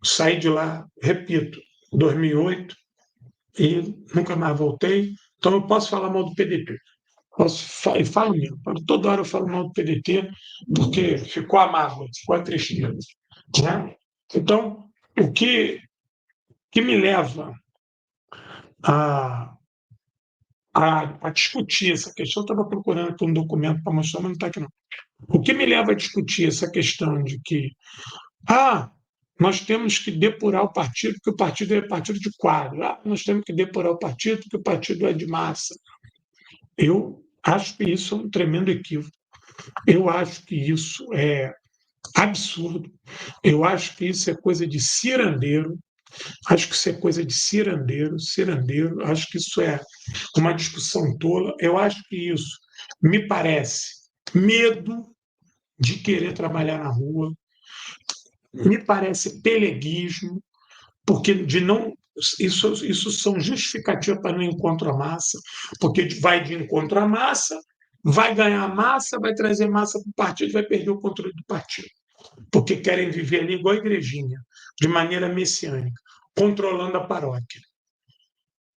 saí de lá, repito, 2008, e nunca mais voltei. Então, eu posso falar mal do PDT. E falo mesmo. Toda hora eu falo mal do PDT, porque ficou a mágoa, ficou a tristeza. Né? Então, o que me leva a, a discutir essa questão, eu estava procurando aqui um documento para mostrar, mas não está aqui não. O que me leva a discutir essa questão de que nós temos que depurar o partido, porque o partido é partido de quadro. Nós temos que depurar o partido, porque o partido é de massa. Eu acho que isso é um tremendo equívoco. Eu acho que isso é absurdo. Eu acho que isso é coisa de cirandeiro. Acho que isso é coisa de cirandeiro. Acho que isso é uma discussão tola. Eu acho que isso me parece medo de querer trabalhar na rua, me parece peleguismo, porque de não isso são justificativas para não encontro à massa, porque vai de encontro à massa, vai ganhar massa, vai trazer massa para o partido, vai perder o controle do partido, porque querem viver ali igual a igrejinha, de maneira messiânica, controlando a paróquia.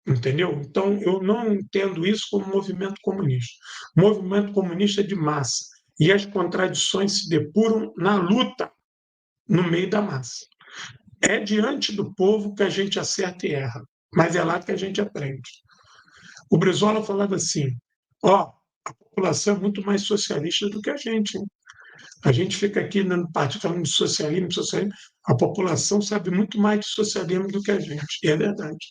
Entendeu? Então, eu não entendo isso como movimento comunista. Movimento comunista é de massa. E as contradições se depuram na luta, no meio da massa. É diante do povo que a gente acerta e erra, mas é lá que a gente aprende. O Brizola falava assim: a população é muito mais socialista do que a gente. Hein? A gente fica aqui no partido falando de socialismo, a população sabe muito mais de socialismo do que a gente. E é verdade.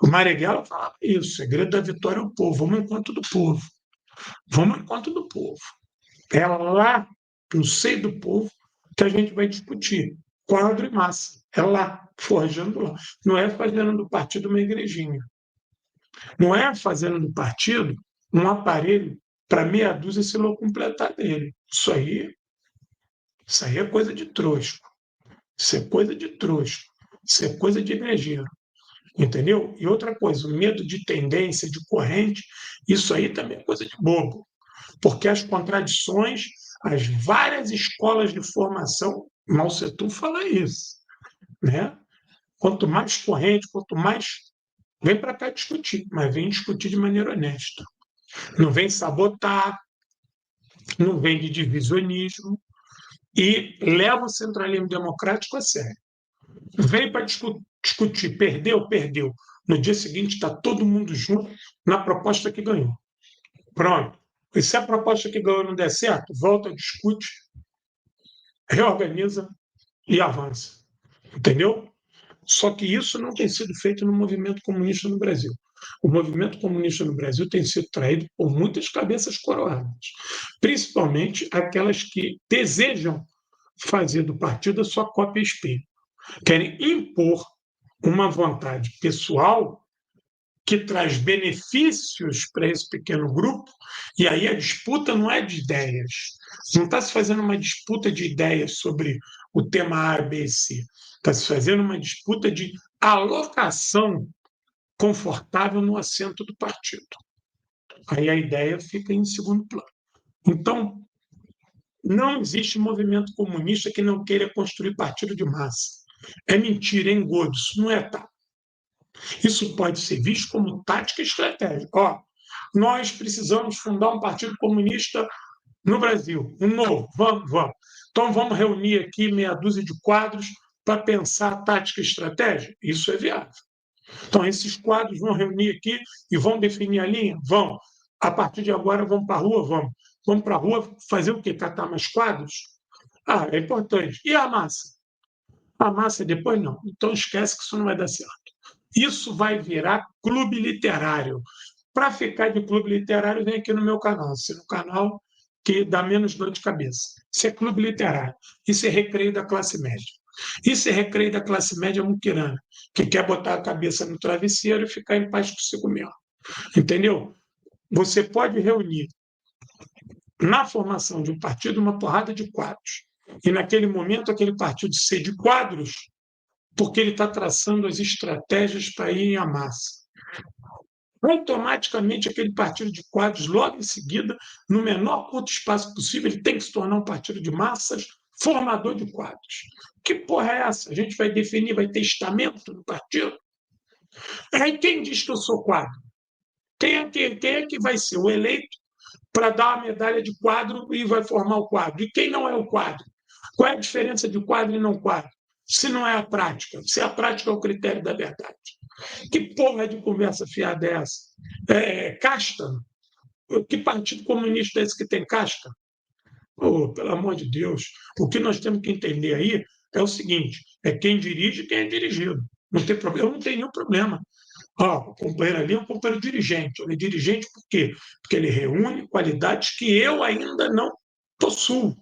O Marighella falava isso: o segredo da vitória é o povo. Vamos ao encontro do povo. Vamos ao encontro do povo. É lá, no seio do povo, que a gente vai discutir quadro e massa. É lá, forjando lá. Não é fazendo do partido uma igrejinha. Não é fazendo do partido um aparelho para meia dúzia se completar dele. Isso aí é coisa de trouxa. Isso é coisa de trouxa. Isso é coisa de igrejeiro. entendeu? E outra coisa, o medo de tendência, de corrente, isso aí também é coisa de bobo, porque as contradições, as várias escolas de formação, Mao Tse-tung fala isso, né? Quanto mais corrente, quanto mais vem para cá discutir, mas vem discutir de maneira honesta. Não vem sabotar, não vem de divisionismo e leva o centralismo democrático a sério. Vem para discutir, perdeu, perdeu. No dia seguinte está todo mundo junto na proposta que ganhou. Pronto. E se a proposta que ganhou não der certo, volta, discute, reorganiza e avança. Entendeu? Só que isso não tem sido feito no movimento comunista no Brasil. O movimento comunista no Brasil tem sido traído por muitas cabeças coroadas, principalmente aquelas que desejam fazer do partido a sua cópia espelho. Querem impor uma vontade pessoal que traz benefícios para esse pequeno grupo, e aí a disputa não é de ideias. Não está se fazendo uma disputa de ideias sobre o tema A, B e C. Está se fazendo uma disputa de alocação confortável no assento do partido. Aí a ideia fica em segundo plano. Então, não existe movimento comunista que não queira construir partido de massa. É mentira, é engodo, isso não é tática. Isso pode ser visto como tática e estratégia. Ó, nós precisamos fundar um partido comunista no Brasil, um novo, vamos. Então vamos reunir aqui meia dúzia de quadros para pensar tática e estratégia? Isso é viável. Então esses quadros vão reunir aqui e vão definir a linha? Vão. A partir de agora vamos para a rua? Vamos. Vamos para a rua fazer o quê? Catar mais quadros? Ah, é importante. E a massa? A massa depois não. Então esquece que isso não vai dar certo. Isso vai virar clube literário. Para ficar de clube literário, vem aqui no meu canal. Esse é um canal que dá menos dor de cabeça. Isso é clube literário. Isso é recreio da classe média. Isso é recreio da classe média muquirana, que quer botar a cabeça no travesseiro e ficar em paz consigo mesmo. Entendeu? Você pode reunir na formação de um partido uma porrada de quadros. E naquele momento, aquele partido ser de quadros, porque ele está traçando as estratégias para ir à massa. Automaticamente, aquele partido de quadros, logo em seguida, no menor curto espaço possível, ele tem que se tornar um partido de massas, formador de quadros. Que porra é essa? A gente vai definir, vai ter estamento no partido? Aí quem diz que eu sou quadro? Quem é que vai ser o eleito para dar a medalha de quadro e vai formar o quadro? E quem não é o quadro? Qual é a diferença de quadro e não quadro? Se não é a prática, se a prática é o critério da verdade. Que porra de conversa fiada é essa? Casta? Que partido comunista é esse que tem casta? Oh, pelo amor de Deus. O que nós temos que entender aí é o seguinte: é quem dirige e quem é dirigido. Não tem problema. Eu não tenho nenhum problema. O companheiro ali é um companheiro dirigente. Ele é dirigente por quê? Porque ele reúne qualidades que eu ainda não possuo.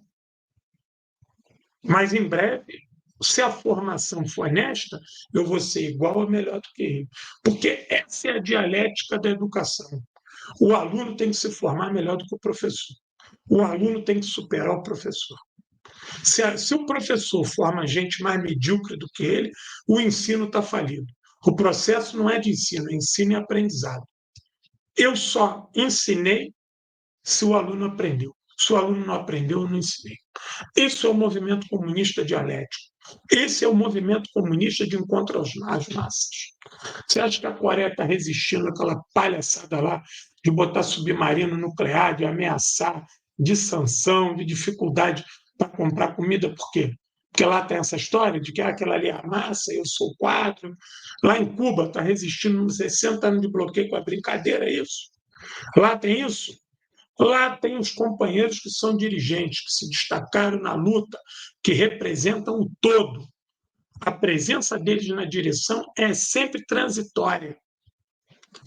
Mas em breve, se a formação for honesta, eu vou ser igual ou melhor do que ele. Porque essa é a dialética da educação. O aluno tem que se formar melhor do que o professor. O aluno tem que superar o professor. Se o professor forma gente mais medíocre do que ele, o ensino está falido. O processo não é de ensino, é ensino e aprendizado. Eu só ensinei se o aluno aprendeu. Se o aluno não aprendeu, eu não ensinei. Esse é o movimento comunista dialético. Esse é o movimento comunista de encontro às massas. Você acha que a Coreia está resistindo àquela palhaçada lá de botar submarino nuclear, de ameaçar, de sanção, de dificuldade para comprar comida? Por quê? Porque lá tem essa história de que aquela ali é a massa, eu sou o quadro. Lá em Cuba está resistindo 60 anos de bloqueio com a brincadeira, é isso? Lá tem isso? Lá tem os companheiros que são dirigentes, que se destacaram na luta, que representam o todo. A presença deles na direção é sempre transitória.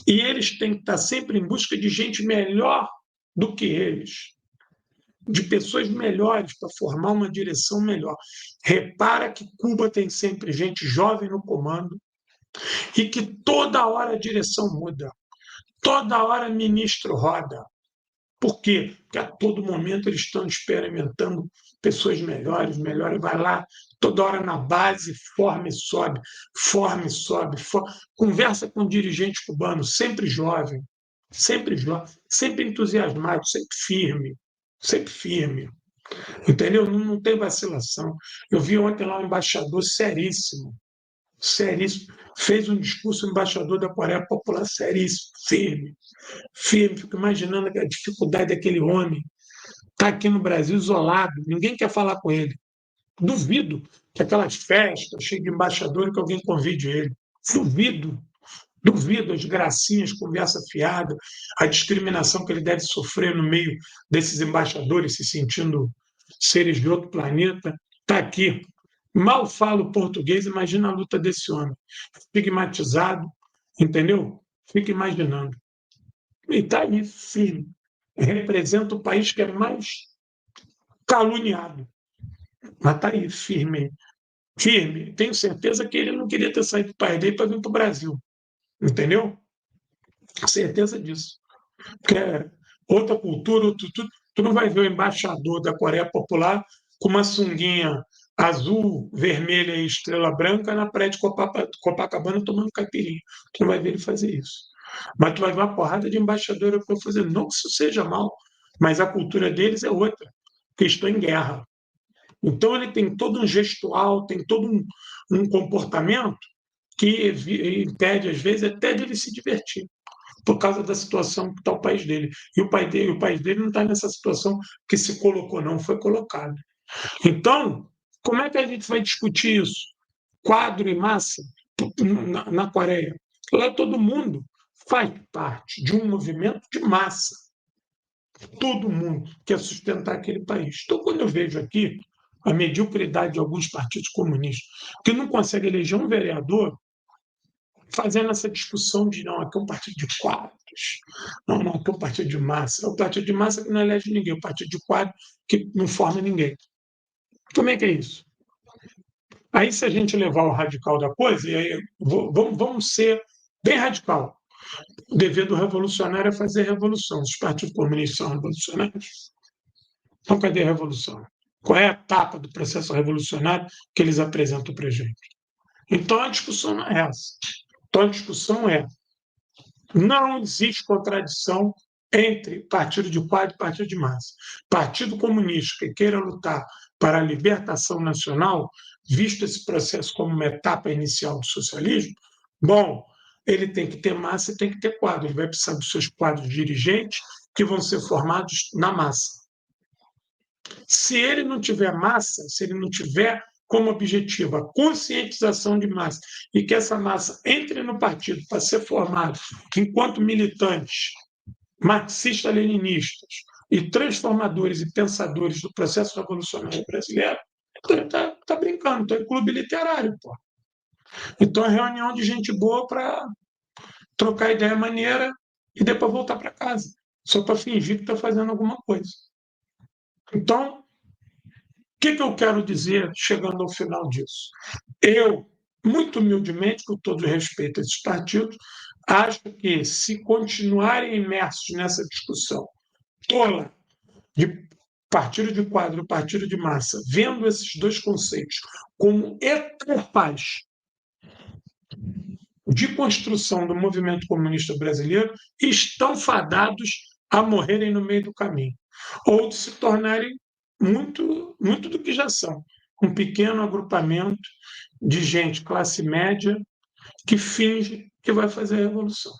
E eles têm que estar sempre em busca de gente melhor do que eles, de pessoas melhores para formar uma direção melhor. Repara que Cuba tem sempre gente jovem no comando e que toda hora a direção muda, toda hora ministro roda. Por quê? Porque a todo momento eles estão experimentando pessoas melhores, melhores. Vai lá, toda hora na base, forma e sobe, forma e sobe. Conversa com um dirigente cubano, sempre jovem, sempre entusiasmado, sempre firme, sempre firme. Entendeu? Não tem vacilação. Eu vi ontem lá um embaixador seríssimo, seríssimo. Fez um discurso, o embaixador da Coreia Popular, seríssimo, firme, firme. Fico imaginando a dificuldade daquele homem. Está aqui no Brasil isolado, ninguém quer falar com ele. Duvido que aquelas festas cheias de embaixador que alguém convide ele. Duvido, duvido as gracinhas, conversa fiada, a discriminação que ele deve sofrer no meio desses embaixadores, se sentindo seres de outro planeta. Está aqui. Mal falo português, imagina a luta desse homem. Estigmatizado, entendeu? Fica imaginando. E está aí, firme. Representa o país que é mais caluniado. Mas está aí, firme. Firme. Tenho certeza que ele não queria ter saído do país dele para vir para o Brasil. Entendeu? Certeza disso. Porque é outra cultura, tu não vai ver o embaixador da Coreia Popular com uma sunguinha azul, vermelha e estrela branca na praia de Copacabana tomando caipirinha. Tu não vai ver ele fazer isso. Mas tu vai ver uma porrada de embaixador europeu fazendo. Não que isso seja mal, mas a cultura deles é outra, porque estão em guerra. Então ele tem todo um gestual, tem todo um comportamento que impede, às vezes, até de ele se divertir por causa da situação que está o país dele. E o país dele não está nessa situação que se colocou, não, foi colocado. Então, como é que a gente vai discutir isso? Quadro e massa na Coreia. Lá todo mundo faz parte de um movimento de massa. Todo mundo quer sustentar aquele país. Então, quando eu vejo aqui a mediocridade de alguns partidos comunistas que não conseguem eleger um vereador, fazendo essa discussão de não, aqui é um partido de quadros, não, aqui é um partido de massa. É o partido de massa que não elege ninguém, o partido de quadro que não forma ninguém. Como é que é isso? Aí, se a gente levar o radical da coisa, e aí, vamos ser bem radical. O dever do revolucionário é fazer revolução. Os partidos comunistas são revolucionários. Então, cadê a revolução? Qual é a etapa do processo revolucionário que eles apresentam para a gente? Então, a discussão não é essa. Então, a discussão é: não existe contradição entre partido de quadro e partido de massa. Partido comunista que queira lutar para a libertação nacional, visto esse processo como uma etapa inicial do socialismo, bom, ele tem que ter massa e tem que ter quadro. Ele vai precisar dos seus quadros dirigentes que vão ser formados na massa. Se ele não tiver massa, se ele não tiver como objetivo a conscientização de massa e que essa massa entre no partido para ser formado enquanto militantes marxistas-leninistas e transformadores e pensadores do processo revolucionário brasileiro, então está brincando, está em clube literário. Pô. Então é reunião de gente boa para trocar ideia maneira e depois voltar para casa, só para fingir que está fazendo alguma coisa. Então, o que eu quero dizer chegando ao final disso? Eu, muito humildemente, com todo respeito a esses partidos, acho que se continuarem imersos nessa discussão tola de partido de quadro e partido de massa, vendo esses dois conceitos como etapas de construção do movimento comunista brasileiro, estão fadados a morrerem no meio do caminho, ou de se tornarem muito do que já são, um pequeno agrupamento de gente classe média que finge que vai fazer a revolução.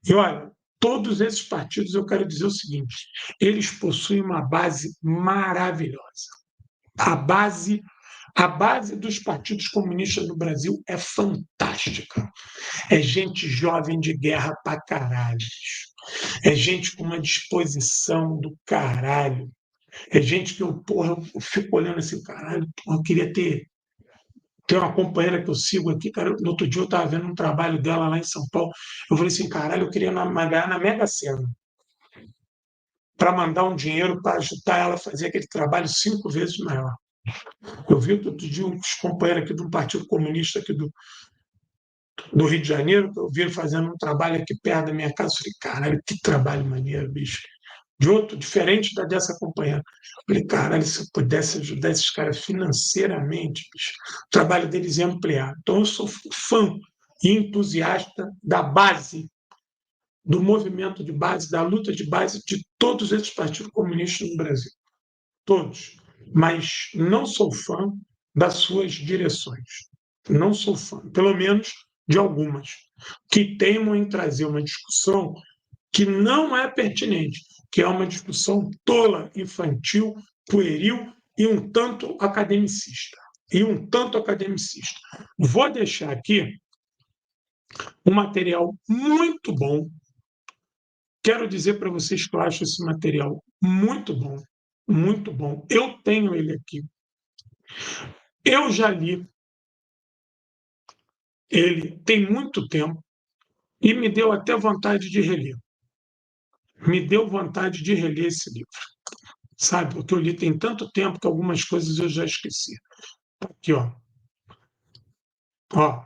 E olha, todos esses partidos, eu quero dizer o seguinte, eles possuem uma base maravilhosa. A base dos partidos comunistas no Brasil é fantástica. É gente jovem de guerra pra caralho. É gente com uma disposição do caralho. É gente que eu fico olhando assim, caralho, eu queria ter. Tem uma companheira que eu sigo aqui, cara. No outro dia eu estava vendo um trabalho dela lá em São Paulo. Eu falei assim, caralho, eu queria ganhar na Mega Sena para mandar um dinheiro para ajudar ela a fazer aquele trabalho 5 vezes maior. Eu vi outro dia uns companheiros aqui do Partido Comunista aqui do Rio de Janeiro, que eu vi fazendo um trabalho aqui perto da minha casa. Eu falei, caralho, que trabalho maneiro, bicho. de outro, diferente dessa companheira. Falei, caralho, se eu pudesse ajudar esses caras financeiramente, bicho, o trabalho deles é ampliar. Então, eu sou fã e entusiasta da base, do movimento de base, da luta de base de todos esses partidos comunistas no Brasil. Todos. Mas não sou fã das suas direções. Não sou fã, pelo menos de algumas, que teimam em trazer uma discussão que não é pertinente, que é uma discussão tola, infantil, pueril e um tanto academicista. Vou deixar aqui um material muito bom. Quero dizer para vocês que eu acho esse material muito bom, muito bom. Eu tenho ele aqui. Eu já li ele tem muito tempo e me deu até vontade de reler. Me deu vontade de reler esse livro. Sabe, porque eu li tem tanto tempo que algumas coisas eu já esqueci. Aqui, ó. Ó.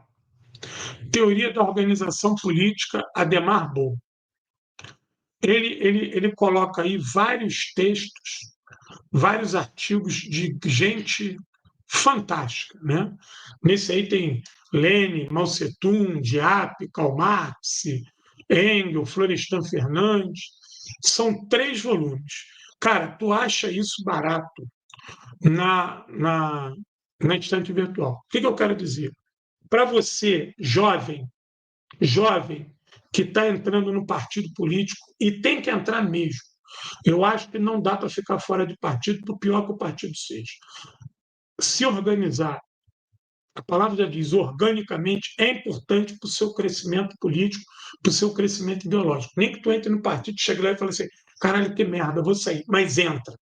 Teoria da Organização Política, Adhemar Bol. Ele coloca aí vários textos, vários artigos de gente fantástica, né? Nesse aí tem Lênin, Mao Tse-tung, Diap, Karl Marx, Engels, Florestan Fernandes. São 3 volumes. Cara, tu acha isso barato na estante virtual. O que eu quero dizer? Para você, jovem, que está entrando no partido político, e tem que entrar mesmo, eu acho que não dá para ficar fora de partido, por pior que o partido seja. Se organizar, a palavra já diz, organicamente, é importante para o seu crescimento político, para o seu crescimento ideológico. Nem que tu entre no partido, chegue lá e fale assim, caralho, que merda, vou sair. Mas entra.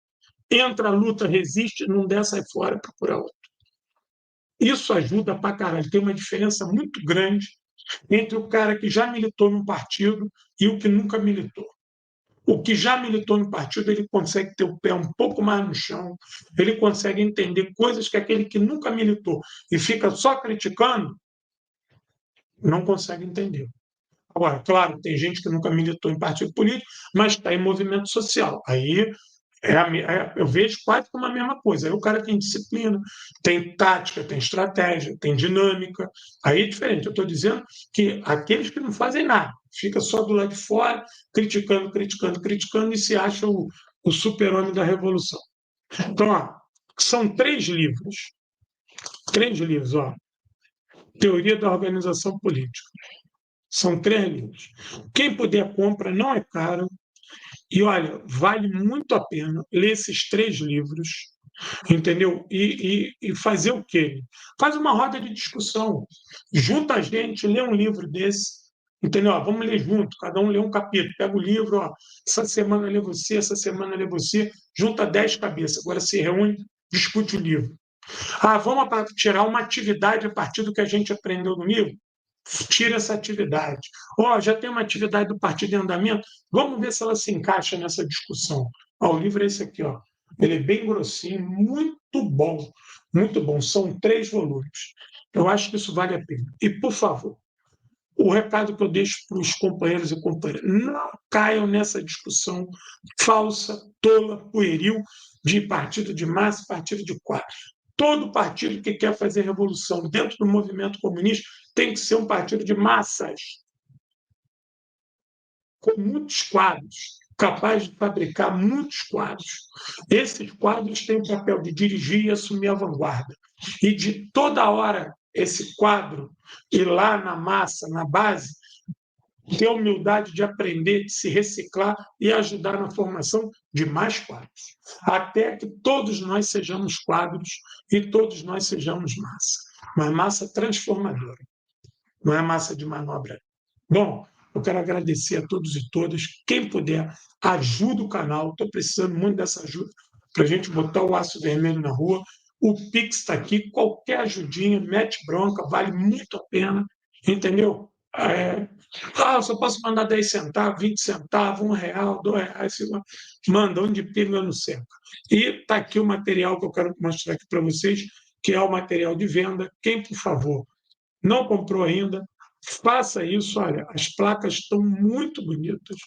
Entra, luta, resiste, não der, sai fora, procura outro. Isso ajuda pra caralho. Tem uma diferença muito grande entre o cara que já militou num partido e o que nunca militou. O que já militou no partido, ele consegue ter o pé um pouco mais no chão, ele consegue entender coisas que aquele que nunca militou e fica só criticando, não consegue entender. Agora, claro, tem gente que nunca militou em partido político, mas está em movimento social. Aí eu vejo quase como a mesma coisa. Aí o cara tem disciplina, tem tática, tem estratégia, tem dinâmica. Aí é diferente. Eu estou dizendo que aqueles que não fazem nada, fica só do lado de fora, criticando e se acha o super-homem da revolução. Então, ó, são 3 livros. 3 livros, ó. Teoria da Organização Política. São 3 livros. Quem puder compra, não é caro. E olha, vale muito a pena ler esses 3 livros, entendeu? E fazer o quê? Faz uma roda de discussão. Junta a gente, lê um livro desse, entendeu? Ó, vamos ler junto, cada um lê um capítulo. Pega o livro, ó, essa semana lê você, essa semana lê você, junta 10 cabeças. Agora se reúne, discute o livro. Ah, vamos tirar uma atividade a partir do que a gente aprendeu no livro? Tira essa atividade. Ó, já tem uma atividade do partido em andamento, vamos ver se ela se encaixa nessa discussão. Ó, o livro é esse aqui, ó. Ele é bem grossinho, muito bom, muito bom. São 3 volumes. Eu acho que isso vale a pena. E, por favor, o recado que eu deixo para os companheiros e companheiras, não caiam nessa discussão falsa, tola, pueril, de partido de massa, partido de quadro. Todo partido que quer fazer revolução dentro do movimento comunista tem que ser um partido de massas, com muitos quadros, capaz de fabricar muitos quadros. Esses quadros têm o papel de dirigir e assumir a vanguarda. E de toda hora esse quadro ir lá na massa, na base, ter a humildade de aprender, de se reciclar e ajudar na formação de mais quadros, até que todos nós sejamos quadros e todos nós sejamos massa, mas massa transformadora, não é massa de manobra. Bom, eu quero agradecer a todos e todas. Quem puder, ajuda o canal. Estou precisando muito dessa ajuda para a gente botar o Aço Vermelho na rua. O Pix está aqui. Qualquer ajudinha, mete bronca, vale muito a pena. Entendeu? Eu só posso mandar 10 centavos, 20 centavos, R$1, R$2. Manda, onde pinga no seca. E está aqui o material que eu quero mostrar aqui para vocês, que é o material de venda. Quem, por favor, não comprou ainda, Faça isso, olha, as placas estão muito bonitas.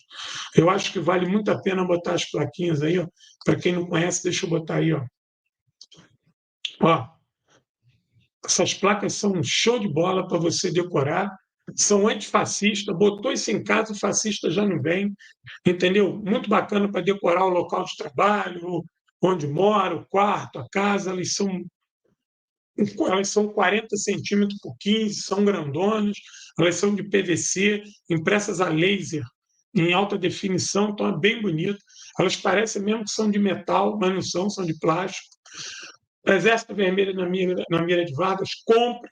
Eu acho que vale muito a pena botar as plaquinhas aí, ó. Para quem não conhece, deixa eu botar aí, ó. Ó, essas placas são um show de bola para você decorar. São antifascistas, botou isso em casa, o fascista já não vem, entendeu? Muito bacana para decorar o local de trabalho, onde mora, o quarto, a casa. Elas são 40 centímetros por 15, são grandonas, elas são de PVC, impressas a laser em alta definição, então é bem bonito. Elas parecem mesmo que são de metal, mas não são, são de plástico. Exército Vermelho na mira de Vargas, compre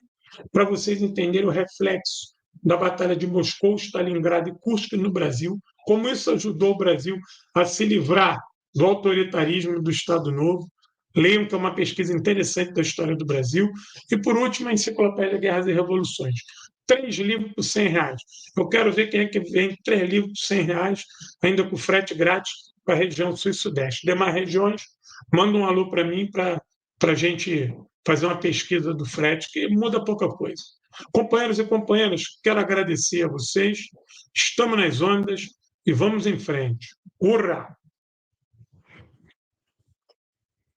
para vocês entenderem o reflexo da Batalha de Moscou, Stalingrado e Kursk no Brasil, como isso ajudou o Brasil a se livrar do autoritarismo do Estado Novo. Leiam que é uma pesquisa interessante da história do Brasil. E, por último, a Enciclopédia Guerras e Revoluções. 3 livros por R$ 100. Eu quero ver quem é que vende 3 livros por R$ 100, ainda com frete grátis para a região sul e sudeste. Demais regiões, manda um alô para mim para a gente fazer uma pesquisa do frete, que muda pouca coisa. Companheiros e companheiras, quero agradecer a vocês. Estamos nas ondas e vamos em frente. Hurra!